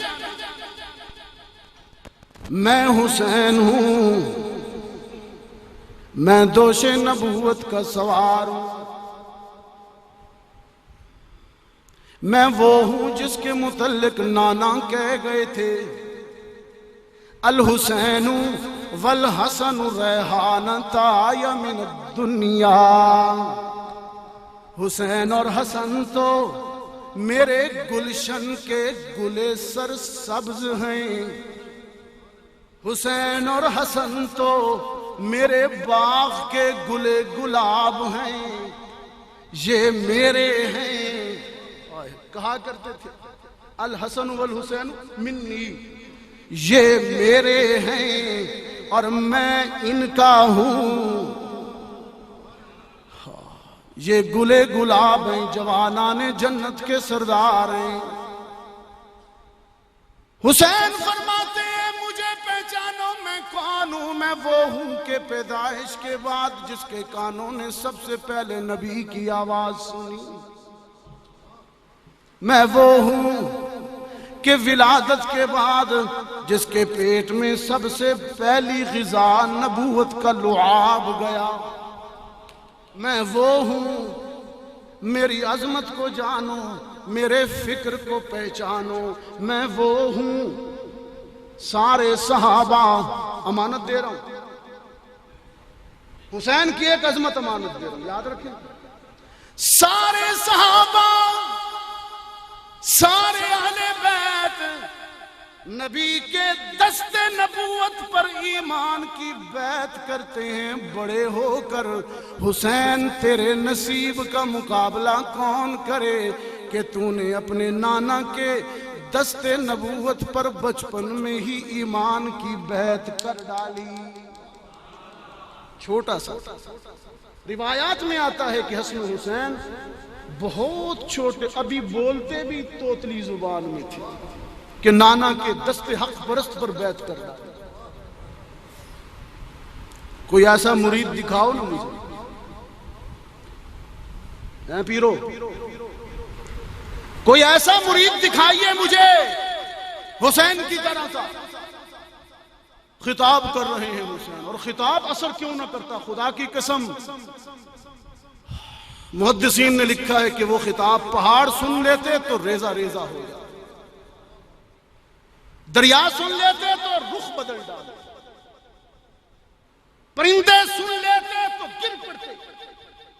میں حسین ہوں، میں دوش نبوت کا سوار ہوں. میں وہ ہوں جس کے متعلق نانا کہہ گئے تھے الحسین والحسن ریحانتای من الدنیا. حسین اور حسن تو میرے گلشن کے گلے سر سبز ہیں. حسین اور حسن تو میرے باغ کے گلے گلاب ہیں. یہ میرے ہیں. کہا کرتے تھے الحسن والحسین منی، یہ میرے ہیں اور میں ان کا ہوں. یہ گلے گلاب ہیں، جوانان جنت کے سردار ہیں. حسین فرماتے ہیں مجھے پہچانو میں کون مانوں میں وہ ہوں کہ پیدائش کے بعد جس کے کانوں نے سب سے پہلے نبی کی آواز سنی. میں وہ ہوں کہ ولادت کے بعد جس کے پیٹ میں سب سے پہلی غذا نبوت کا لعاب گیا. میں وہ ہوں، میری عظمت کو جانو، میرے فکر کو پہچانو. میں وہ ہوں. سارے صحابہ امانت دے رہا ہوں، حسین کی ایک عظمت امانت دے رہا ہوں، یاد رکھیں. سارے صحابہ، سارے اہل بیت نبی کے دست نبوت پر ایمان کی بیعت کرتے ہیں. بڑے ہو کر حسین تیرے نصیب کا مقابلہ کون کرے کہ تو نے اپنے نانا کے دست نبوت پر بچپن میں ہی ایمان کی بیعت کر ڈالی. چھوٹا سا روایات میں آتا ہے کہ حسن حسین بہت چھوٹے، ابھی بولتے بھی توتلی زبان میں تھے کہ نانا کے دست حق پرست پر بیعت کر ڈالی. کوئی ایسا مرید دکھاؤ نا مجھے، اے پیرو، کوئی ایسا مرید دکھائیے مجھے حسین کی طرح کا. خطاب کر رہے ہیں حسین، اور خطاب اثر کیوں نہ کرتا. خدا کی قسم، محدثین نے لکھا ہے کہ وہ خطاب پہاڑ سن لیتے تو ریزہ ریزہ ہو جاتا، دریا سن لیتے تو رخ بدل ڈالتے، پرندے سن لیتے تو گر پڑتے.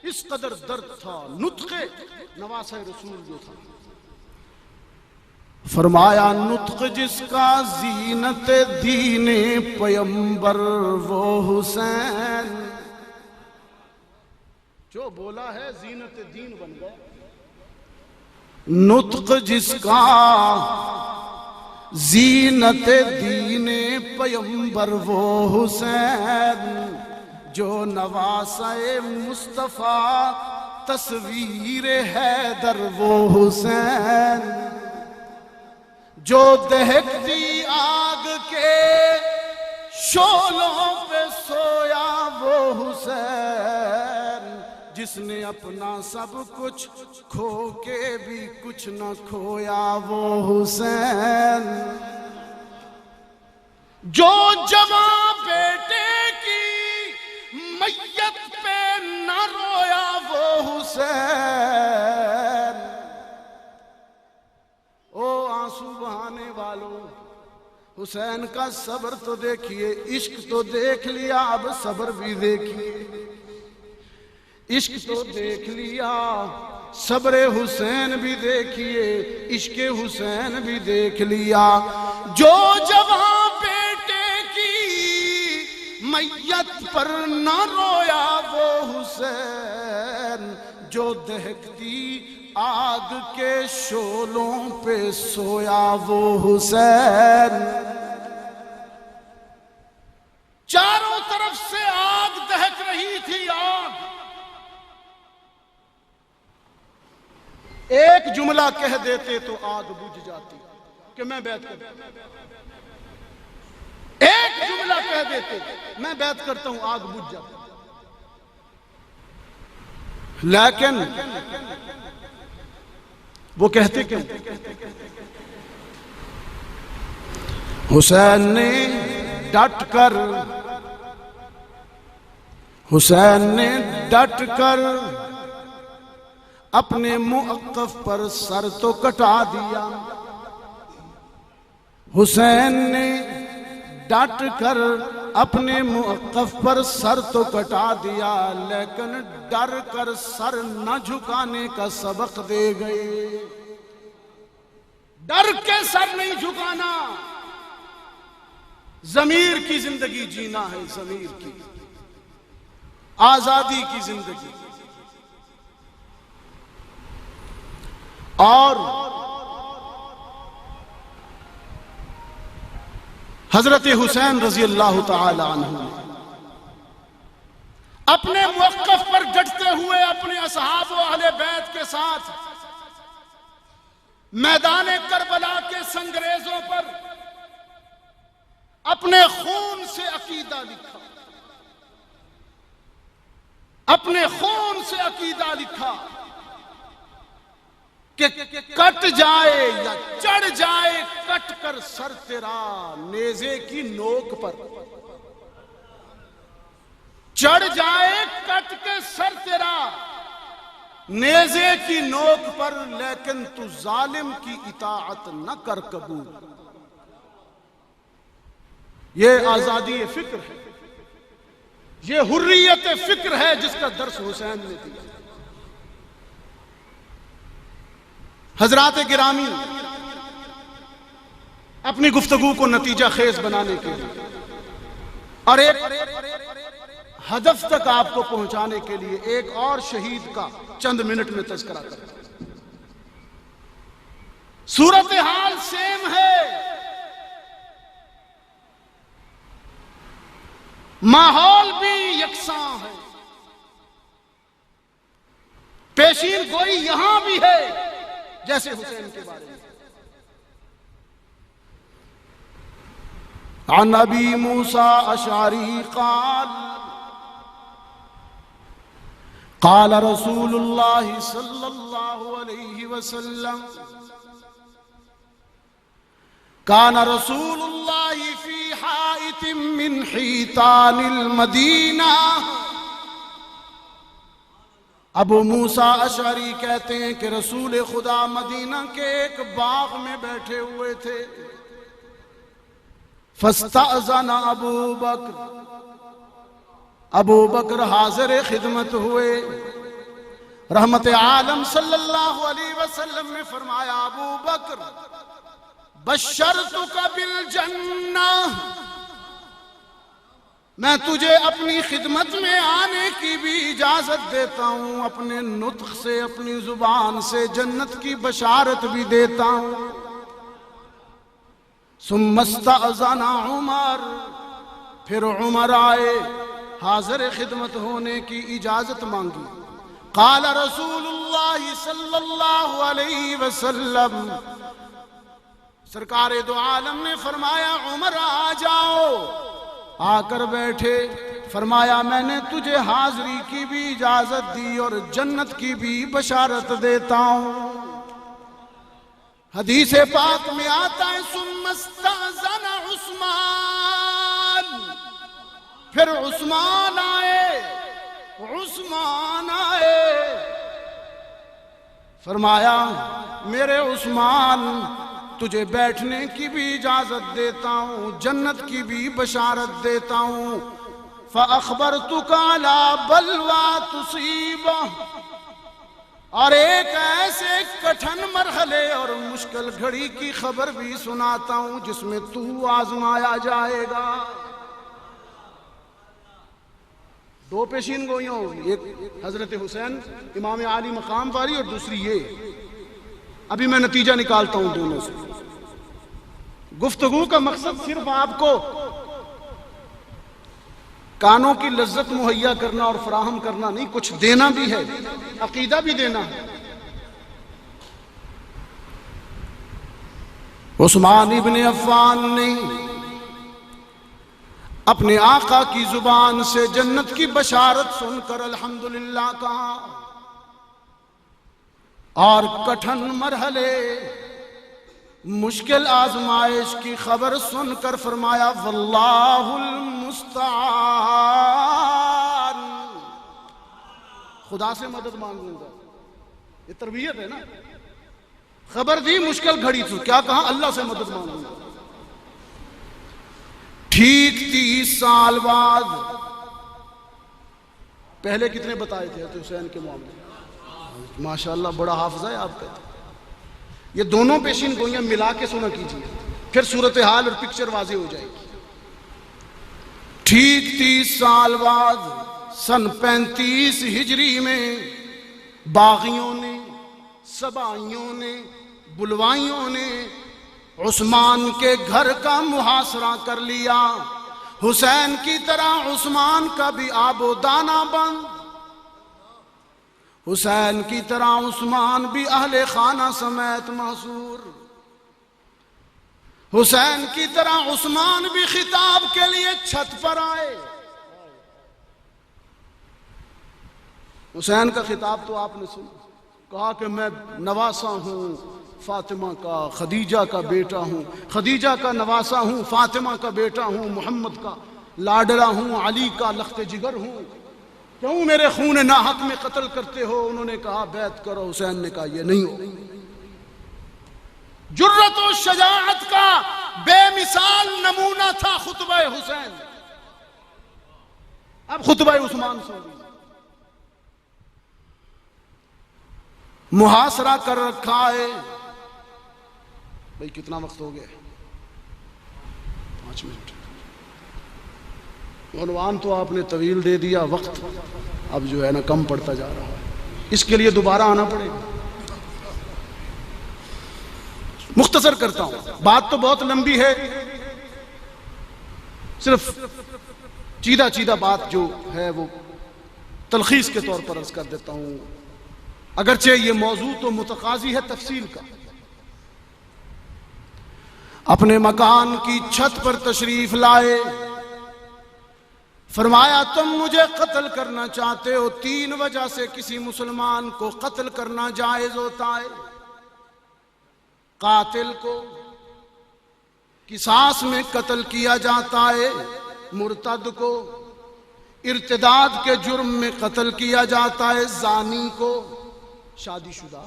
اس قدر درد تھا نطق نواسہ رسول جو تھا. فرمایا نطق جس کا زینت دین پیمبر وہ حسین. جو بولا ہے زینت دین بن گیا. نطق جس کا زینت دین پیمبر وہ حسین. جو نواسہ مصطفیٰ تصویر حیدر وہ حسین. جو دہکتی آگ کے شعلوں پہ سویا وہ حسین. جس نے اپنا سب کچھ کھو کے بھی کچھ نہ کھویا وہ حسین. جو جوان بیٹے کی میت پہ نہ رویا وہ حسین. او آنسو بہانے والوں، حسین کا صبر تو دیکھیے. عشق تو دیکھ لیا، اب صبر بھی دیکھیے. عشق تو دیکھ لیا، صبر حسین بھی دیکھیے، عشق حسین بھی دیکھ لیا. جو جوان بیٹے کی میت پر نہ رویا وہ حسین. جو دہکتی آگ کے شعلوں پہ سویا وہ حسین. چاروں طرف سے آگ دہک رہی تھی. آگ ایک جملہ کہہ دیتے تو آگ بجھ جاتی کہ میں بیعت کرتا ہوں. ایک جملہ کہہ دیتے میں بیعت کرتا ہوں، آگ بجھ جاتی. لیکن وہ کہتے کیوں؟ حسین نے ڈٹ کر، حسین نے ڈٹ کر اپنے موقف پر سر تو کٹا دیا. حسین نے ڈٹ کر اپنے موقف پر سر تو کٹا دیا، لیکن ڈر کر سر نہ جھکانے کا سبق دے گئے. ڈر کے سر نہیں جھکانا، ضمیر کی زندگی جینا ہے. ضمیر کی آزادی کی زندگی. اور حضرت حسین رضی اللہ تعالی عنہ اپنے موقف پر ڈٹتے ہوئے اپنے اصحاب و اہل بیت کے ساتھ میدان کربلا کے سنگریزوں پر اپنے خون سے عقیدہ لکھا، اپنے خون سے عقیدہ لکھا کہ کٹ جائے یا چڑھ جائے کٹ کر سر تیرا نیزے کی نوک پر، چڑھ جائے کٹ کے سر تیرا نیزے کی نوک پر، لیکن تو ظالم کی اطاعت نہ کر قبول۔ یہ آزادی فکر ہے، یہ حریت فکر ہے جس کا درس حسین نے دیا۔ حضرات گرامی، اپنی گفتگو کو نتیجہ خیز بنانے کے لیے اور ایک ہدف تک آپ کو پہنچانے کے لیے ایک اور شہید کا چند منٹ میں تذکرہ کرتا ہوں۔ صورتحال سیم ہے، ماحول بھی یکساں ہے، پیشین گوئی یہاں بھی ہے جیسے حسین کے بارے میں۔ عن ابی موسیٰ اشعری قال رسول اللہ صلی اللہ علیہ وسلم كان رسول اللہ فی حائط من حیطان المدینہ۔ ابو موسیٰ اشعری کہتے ہیں کہ رسول خدا مدینہ کے ایک باغ میں بیٹھے ہوئے تھے، فاستأذن ابو بکر، ابو بکر حاضر خدمت ہوئے۔ رحمت عالم صلی اللہ علیہ وسلم نے فرمایا، ابو بکر بشرتک بالجنہ، میں تجھے اپنی خدمت میں آنے کی بھی اجازت دیتا ہوں، اپنے نطق سے اپنی زبان سے جنت کی بشارت بھی دیتا ہوں۔ ثم استأذن عمر، پھر عمر آئے، حاضر خدمت ہونے کی اجازت مانگی۔ قال رسول اللہ صلی اللہ علیہ وسلم، سرکار دو عالم نے فرمایا، عمر آ جاؤ۔ آ کر بیٹھے، فرمایا میں نے تجھے حاضری کی بھی اجازت دی اور جنت کی بھی بشارت دیتا ہوں۔ حدیث پاک میں آتا ہے، ثم استأذن عثمان، پھر عثمان آئے، عثمان آئے، فرمایا میرے عثمان تجھے بیٹھنے کی بھی اجازت دیتا ہوں، جنت کی بھی بشارت دیتا ہوں۔ فَأَخْبَرْتُكَ عَلَى بَلْوَى تُصِيبَهُ، اور ایک ایسے کٹھن مرحلے اور مشکل گھڑی کی خبر بھی سناتا ہوں جس میں تو آزمایا جائے گا۔ دو پیشین گوئیاں ہوگی، ایک حضرت حسین امام عالی مقام والی اور دوسری یہ۔ ابھی میں نتیجہ نکالتا ہوں دونوں سے۔ گفتگو کا مقصد صرف آپ کو کانوں کی لذت مہیا کرنا اور فراہم کرنا نہیں، کچھ دینا بھی ہے، عقیدہ بھی دینا ہے۔ عثمان ابن عفان نے اپنے آقا کی زبان سے جنت کی بشارت سن کر الحمدللہ کہا، اور کٹھن مرحلے مشکل آزمائش کی خبر سن کر فرمایا، واللہ المستعان، خدا سے مدد مانگوں گا۔ یہ تربیت ہے نا، خبر دی مشکل گھڑی تو کیا کہا، اللہ سے مدد مانگوں گا۔ ٹھیک 30 سال بعد، پہلے کتنے بتائے تھے حسین کے معاملے؟ ماشاءاللہ بڑا حافظہ ہے آپ کا۔ یہ دونوں پیشین گوئیاں ملا کے سنا کیجیے، پھر صورتحال اور پکچر واضح ہو جائے گی۔ ٹھیک 30 سال بعد سن 35 ہجری میں باغیوں نے، سبائیوں نے، بلوائیوں نے عثمان کے گھر کا محاصرہ کر لیا۔ حسین کی طرح عثمان کا بھی آب و دانہ بند، حسین کی طرح عثمان بھی اہل خانہ سمیت محصور۔ حسین کی طرح عثمان بھی خطاب کے لیے چھت پر آئے. حسین کا خطاب تو آپ نے سنا. کہا کہ میں نواسا ہوں فاطمہ کا، خدیجہ کا بیٹا ہوں، خدیجہ کا نواسا ہوں، فاطمہ کا بیٹا ہوں، محمد کا لاڈلا ہوں، علی کا لخت جگر ہوں. کیوں میرے خون ناحق میں قتل کرتے ہو؟ انہوں نے کہا بیعت کرو. حسین نے کہا یہ نہیں ہو. جرت و شجاعت کا بے مثال نمونہ تھا خطبہ حسین. اب خطبہ عثمان سن لیجیے. محاصرہ کر رکھا ہے. بھئی کتنا وقت ہو گیا؟ 5 منٹ. عنوان تو آپ نے طویل دے دیا، وقت اب جو ہے نا کم پڑتا جا رہا ہے. اس کے لیے دوبارہ آنا پڑے گا. مختصر کرتا ہوں، بات تو بہت لمبی ہے، صرف چیدہ چیدہ بات جو ہے وہ تلخیص کے طور پر عرض کر دیتا ہوں، اگرچہ یہ موضوع تو متقاضی ہے تفصیل کا. اپنے مکان کی چھت پر تشریف لائے. فرمایا تم مجھے قتل کرنا چاہتے ہو. 3 وجہ سے کسی مسلمان کو قتل کرنا جائز ہوتا ہے. قاتل کو قصاص میں قتل کیا جاتا ہے، مرتد کو ارتداد کے جرم میں قتل کیا جاتا ہے، زانی کو، شادی شدہ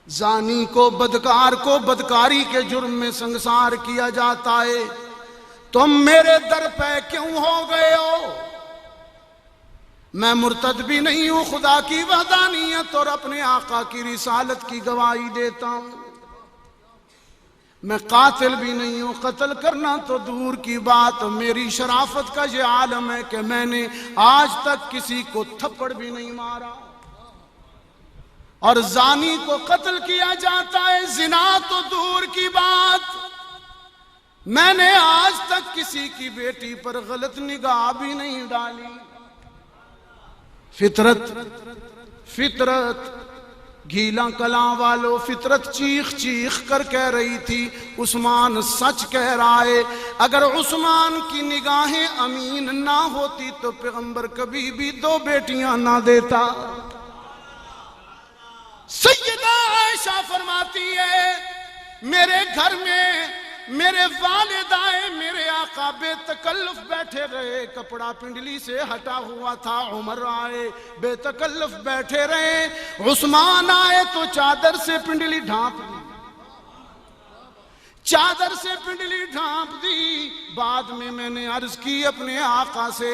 زانی کو، بدکار کو بدکاری کے جرم میں سنگسار کیا جاتا ہے. تم میرے در پہ کیوں ہو گئے ہو؟ میں مرتد بھی نہیں ہوں، خدا کی وحدانیت اور اپنے آقا کی رسالت کی گواہی دیتا ہوں. میں قاتل بھی نہیں ہوں، قتل کرنا تو دور کی بات. میری شرافت کا یہ عالم ہے کہ میں نے آج تک کسی کو تھپڑ بھی نہیں مارا. اور زانی کو قتل کیا جاتا ہے، زنا تو دور کی بات. میں نے آج تک کسی کی بیٹی پر غلط نگاہ بھی نہیں ڈالی. فطرت گیلاں کلاں والو، فطرت چیخ چیخ کر کہہ رہی تھی عثمان سچ کہہ رہا ہے. اگر عثمان کی نگاہیں امین نہ ہوتی تو پیغمبر کبھی بھی 2 بیٹیاں نہ دیتا. سیدہ عائشہ فرماتی ہے میرے گھر میں میرے والدائے میرے آقا بے تکلف بیٹھے رہے. کپڑا پنڈلی سے ہٹا ہوا تھا. عمر آئے بے تکلف بیٹھے رہے. عثمان آئے تو چادر سے پنڈلی ڈھانپ دی. چادر سے پنڈلی ڈھانپ دی. بعد میں نے عرض کی اپنے آقا سے،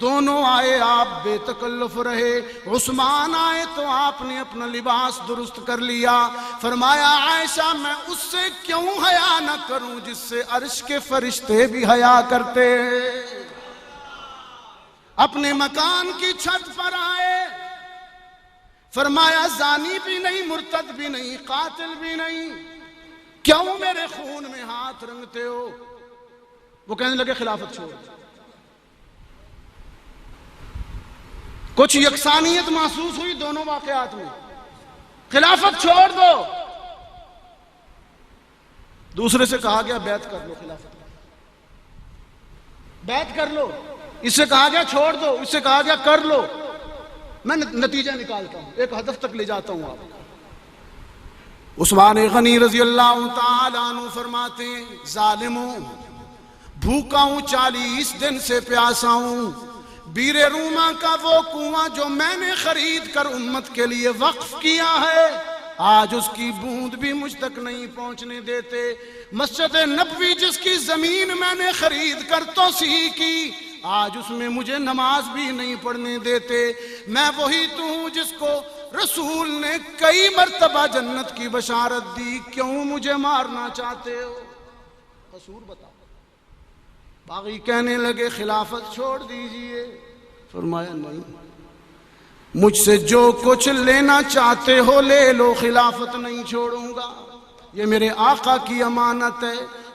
دونوں آئے آپ بے تکلف رہے. عثمان آئے تو آپ نے اپنا لباس درست کر لیا. فرمایا عائشہ میں اس سے کیوں حیا نہ کروں جس سے عرش کے فرشتے بھی حیا کرتے. اپنے مکان کی چھت پر آئے. فرمایا زانی بھی نہیں، مرتد بھی نہیں، قاتل بھی نہیں، کیوں میرے خون میں ہاتھ رنگتے ہو؟ وہ کہنے لگے خلافت چھوڑ. کچھ یکسانیت محسوس ہوئی دونوں واقعات میں. خلافت چھوڑ دو. دوسرے سے کہا گیا بیعت کر لو، خلافت بیعت کر لو. اس سے کہا گیا چھوڑ دو، اس سے کہا گیا کر لو. میں نتیجہ نکالتا ہوں، ایک ہدف تک لے جاتا ہوں آپ. عثمان غنی رضی اللہ تعالیٰ عنہ فرماتے ہیں ظالموں، بھوکا ہوں 40 دن سے پیاسا ہوں. بیر روما کا وہ کنواں جو میں نے خرید کر امت کے لیے وقف کیا ہے، آج اس کی بوند بھی مجھ تک نہیں پہنچنے دیتے. مسجد نبوی جس کی زمین میں نے خرید کر توسیع کی، آج اس میں مجھے نماز بھی نہیں پڑھنے دیتے. میں وہی تو ہوں جس کو رسول نے کئی مرتبہ جنت کی بشارت دی. کیوں مجھے مارنا چاہتے ہو؟ قصور بتاؤ. باقی کہنے لگے خلافت چھوڑ دیجئے. فرمایا نہیں، مجھ سے جو کچھ لینا چاہتے ہو لے لو، خلافت نہیں چھوڑوں گا. یہ میرے آقا کی امانت ہے.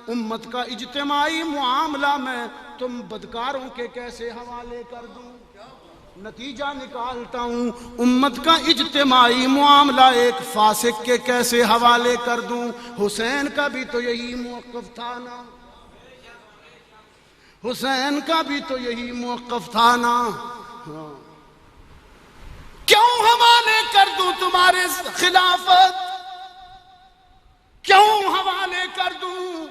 امت کا اجتماعی معاملہ میں تم بدکاروں کے کیسے حوالے کر دوں؟ نتیجہ نکالتا ہوں امت کا اجتماعی معاملہ ایک فاسق کے کیسے حوالے کر دوں؟ حسین کا بھی تو یہی موقف تھا نا، حسین کا بھی تو یہی موقف تھا نا۔ کیوں حوالے کر دوں تمہارے خلافت، کیوں حوالے کر دوں؟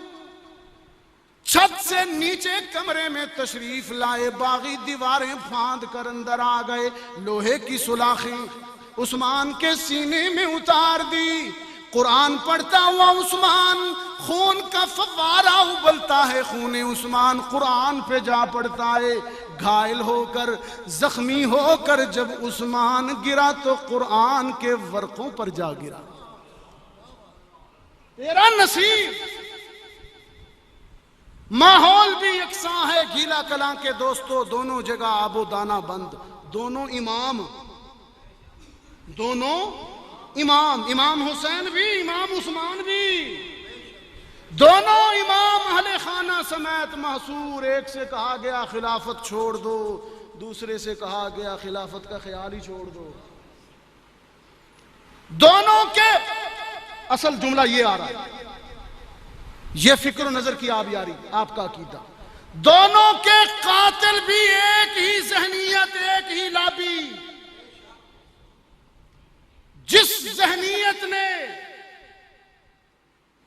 چھت سے نیچے کمرے میں تشریف لائے، باغی دیواریں پھاند کر اندر آ گئے، لوہے کی سلاخیں عثمان کے سینے میں اتار دی۔ قرآن پڑھتا ہوا عثمان، خون کا فوارہ ابلتا ہے، خون عثمان قرآن پہ جا پڑتا ہے۔ گھائل ہو کر، زخمی ہو کر جب عثمان گرا تو قرآن کے ورقوں پر جا گرا۔ تیرا نصیب۔ ماحول بھی یکساں ہے گیلا کلاں کے دوستو، دونوں جگہ آب و دانہ بند، دونوں امام، دونوں امام، امام حسین بھی امام عثمان بھی، دونوں امام اہل خانہ سمیت محصور۔ ایک سے کہا گیا خلافت چھوڑ دو، دوسرے سے کہا گیا خلافت کا خیال ہی چھوڑ دو۔ دونوں کے اصل جملہ یہ آ رہا ہے، یہ فکر و نظر کی آبیاری، آپ کا عقیدہ، دونوں کے قاتل بھی ایک ہی ذہنیت، ایک ہی لابی۔ جس ذہنیت نے،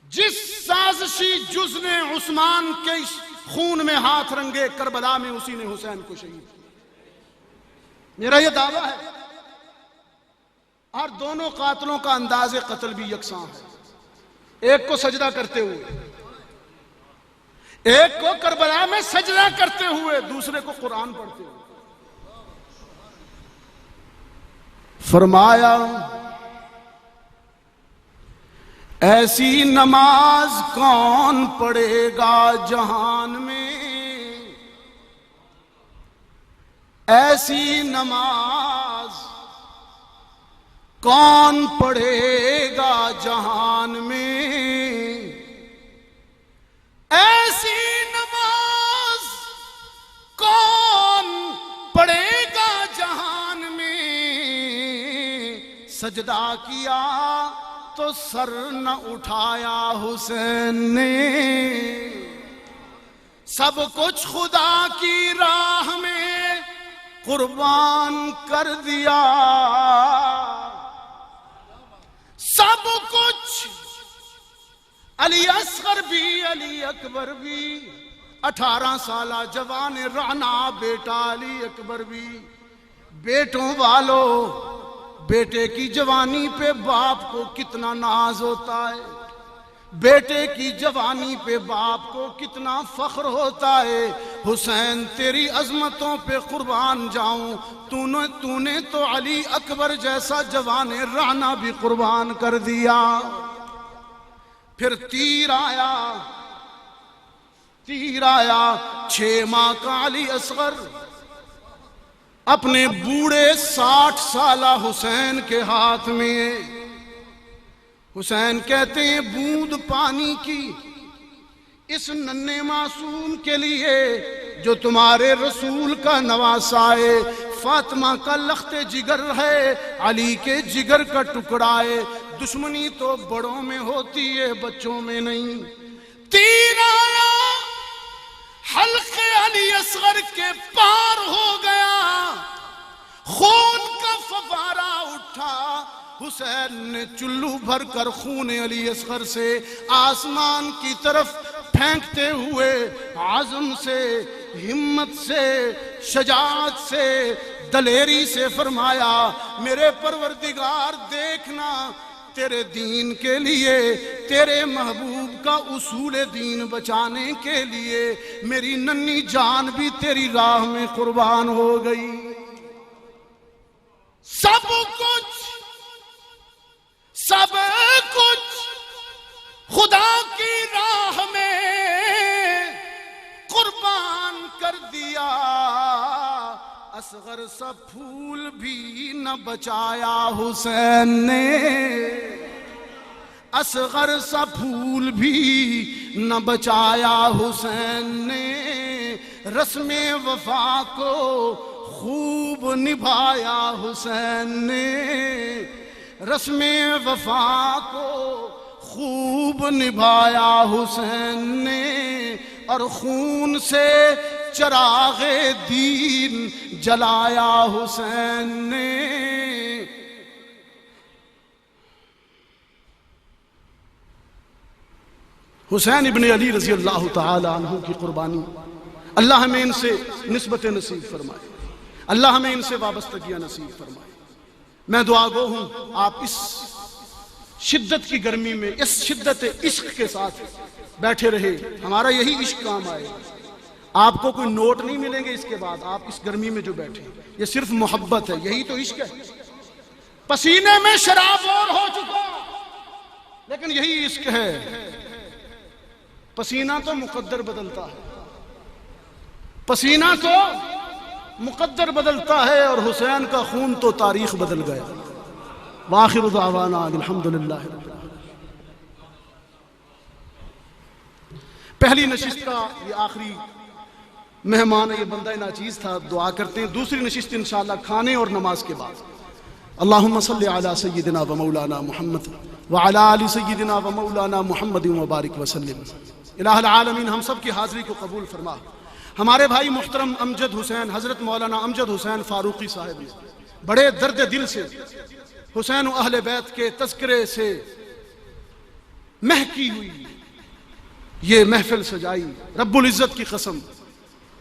جس سازشی جز نے عثمان کے خون میں ہاتھ رنگے کربلا میں، اسی نے حسین کو شہید کیا۔ میرا یہ دعویٰ ہے، اور دونوں قاتلوں کا انداز قتل بھی یکساں ہے۔ ایک کو سجدہ کرتے ہوئے، ایک کو کربلا میں سجدہ کرتے ہوئے، دوسرے کو قرآن پڑھتے ہوئے۔ فرمایا ایسی نماز کون پڑھے گا جہان میں، ایسی نماز کون پڑھے گا جہان میں، ایسی نماز کون پڑھے گا جہان میں، سجدہ کیا تو سر نہ اٹھایا حسین نے، سب کچھ خدا کی راہ میں قربان کر دیا، سب کچھ۔ علی اصغر بھی، علی اکبر بھی، 18 سالہ جوان رعنا بیٹا علی اکبر بھی۔ بیٹوں والو، بیٹے کی جوانی پہ باپ کو کتنا ناز ہوتا ہے، بیٹے کی جوانی پہ باپ کو کتنا فخر ہوتا ہے۔ حسین تیری عظمتوں پہ قربان جاؤں، تو نے تو علی اکبر جیسا جوان رعنا بھی قربان کر دیا۔ پھر تیر آیا 6 ماہ کا علی اصغر اپنے بوڑھے 60 سالہ حسین کے ہاتھ میں۔ حسین کہتے ہیں بوند پانی کی اس ننھے معصوم کے لیے جو تمہارے رسول کا نواسا ہے، فاطمہ کا لخت جگر ہے، علی کے جگر کا ٹکڑا ہے۔ دشمنی تو بڑوں میں ہوتی ہے، بچوں میں نہیں۔ تیر آیا، حلق علی اصغر کے پار ہو گیا، خون کا فوارہ اٹھا۔ حسین نے چلو بھر کر خون علی اصغر سے آسمان کی طرف پھینکتے ہوئے عزم سے، ہمت سے، شجاعت سے، دلیری سے فرمایا میرے پروردگار دیکھنا، تیرے دین کے لیے، تیرے محبوب کا اصول دین بچانے کے لیے میری ننھی جان بھی تیری راہ میں قربان ہو گئی۔ سب کچھ خدا کی راہ میں قربان کر دیا، اصغر سا پھول بھی نہ بچایا حسین نے، اصغر سا پھول بھی نہ بچایا حسین نے۔ رسم وفا کو خوب نبھایا حسین نے، رسم وفا کو خوب نبھایا حسین نے، اور خون سے چراغ دین جلایا حسین نے۔ حسین ابن علی رضی اللہ تعالی عنہ کی قربانی، اللہ ہمیں ان سے نسبت نصیب فرمائے، اللہ ہمیں ان سے وابستگیاں نصیب فرمائے۔ میں دعا گو ہوں آپ اس شدت کی گرمی میں اس شدت عشق کے ساتھ بیٹھے رہے، ہمارا یہی عشق کام آئے۔ آپ کو کوئی نوٹ نہیں ملیں گے اس کے بعد، آپ اس گرمی میں جو بیٹھے، یہ صرف محبت ہے، یہی تو عشق ہے۔ پسینے میں شراب اور ہو چکا، لیکن یہی عشق ہے۔ پسینہ تو مقدر بدلتا ہے، پسینہ تو مقدر بدلتا ہے، اور حسین کا خون تو تاریخ بدل گیا۔ وآخر دعوانا الحمدللہ رب العالمین۔ پہلی نشست کا یہ آخری مہمان ہے، یہ بندہ ناچیز تھا، دعا کرتے ہیں۔ دوسری نشست انشاءاللہ کھانے اور نماز کے بعد۔ اللہم صلی علی سیدنا و مولانا محمد وعلی آل سیدنا و مولانا محمد وبارک وسلم۔ الہ العالمین ہم سب کی حاضری کو قبول فرما۔ ہمارے بھائی محترم امجد حسین، حضرت مولانا امجد حسین فاروقی صاحب نے بڑے درد دل سے حسین و اہل بیت کے تذکرے سے مہکی ہوئی یہ محفل سجائی۔ رب العزت کی قسم،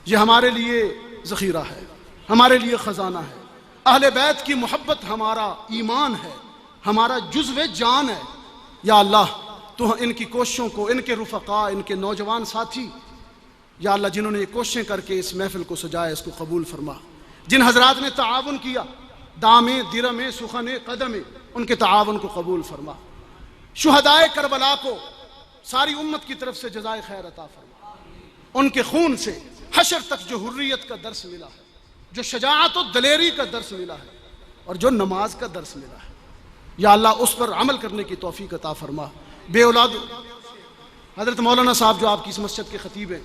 یہ ہمارے لیے ذخیرہ ہے، ہمارے لیے خزانہ ہے۔ اہل بیت کی محبت ہمارا ایمان ہے، ہمارا جزو جان ہے۔ یا اللہ تو ان کی کوششوں کو، ان کے رفقاء، ان کے نوجوان ساتھی، یا اللہ جنہوں نے یہ کوششیں کر کے اس محفل کو سجایا، اس کو قبول فرما۔ جن حضرات نے تعاون کیا، دامے، درمے، سخنے، قدمے، ان کے تعاون کو قبول فرما۔ شہدائے کربلا کو ساری امت کی طرف سے جزائے خیر عطا فرما۔ ان کے خون سے حشر تک جو حریت کا درس ملا ہے، جو شجاعت و دلیری کا درس ملا ہے، اور جو نماز کا درس ملا ہے، یا اللہ اس پر عمل کرنے کی توفیق عطا فرما۔ بے اولاد حضرت مولانا صاحب جو آپ کی اس مسجد کے خطیب ہیں،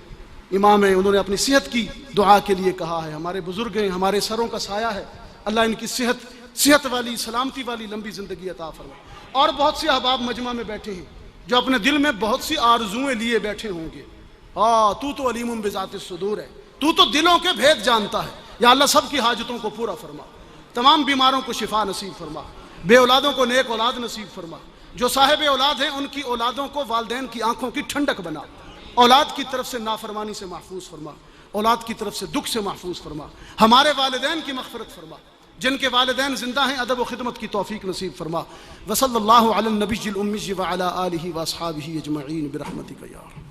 امام ہیں، انہوں نے اپنی صحت کی دعا کے لیے کہا ہے۔ ہمارے بزرگ ہیں، ہمارے سروں کا سایہ ہے، اللہ ان کی صحت والی، سلامتی والی لمبی زندگی عطا فرمائے۔ اور بہت سے احباب مجمع میں بیٹھے ہیں جو اپنے دل میں بہت سی آرزوئیں لیے بیٹھے ہوں گے۔ تو تو علیم بذات الصدور ہے، تو تو دلوں کے بھید جانتا ہے۔ یا اللہ سب کی حاجتوں کو پورا فرما، تمام بیماروں کو شفا نصیب فرما، بے اولادوں کو نیک اولاد نصیب فرما، جو صاحب اولاد ہیں ان کی اولادوں کو والدین کی آنکھوں کی ٹھنڈک بنا، اولاد کی طرف سے نافرمانی سے محفوظ فرما، اولاد کی طرف سے دکھ سے محفوظ فرما۔ ہمارے والدین کی مغفرت فرما، جن کے والدین زندہ ہیں ادب و خدمت کی توفیق نصیب فرما۔ وصلی اللہ علی النبی الامی وعلی آلہ واصحابہ اجمعین برحمتک یا رب۔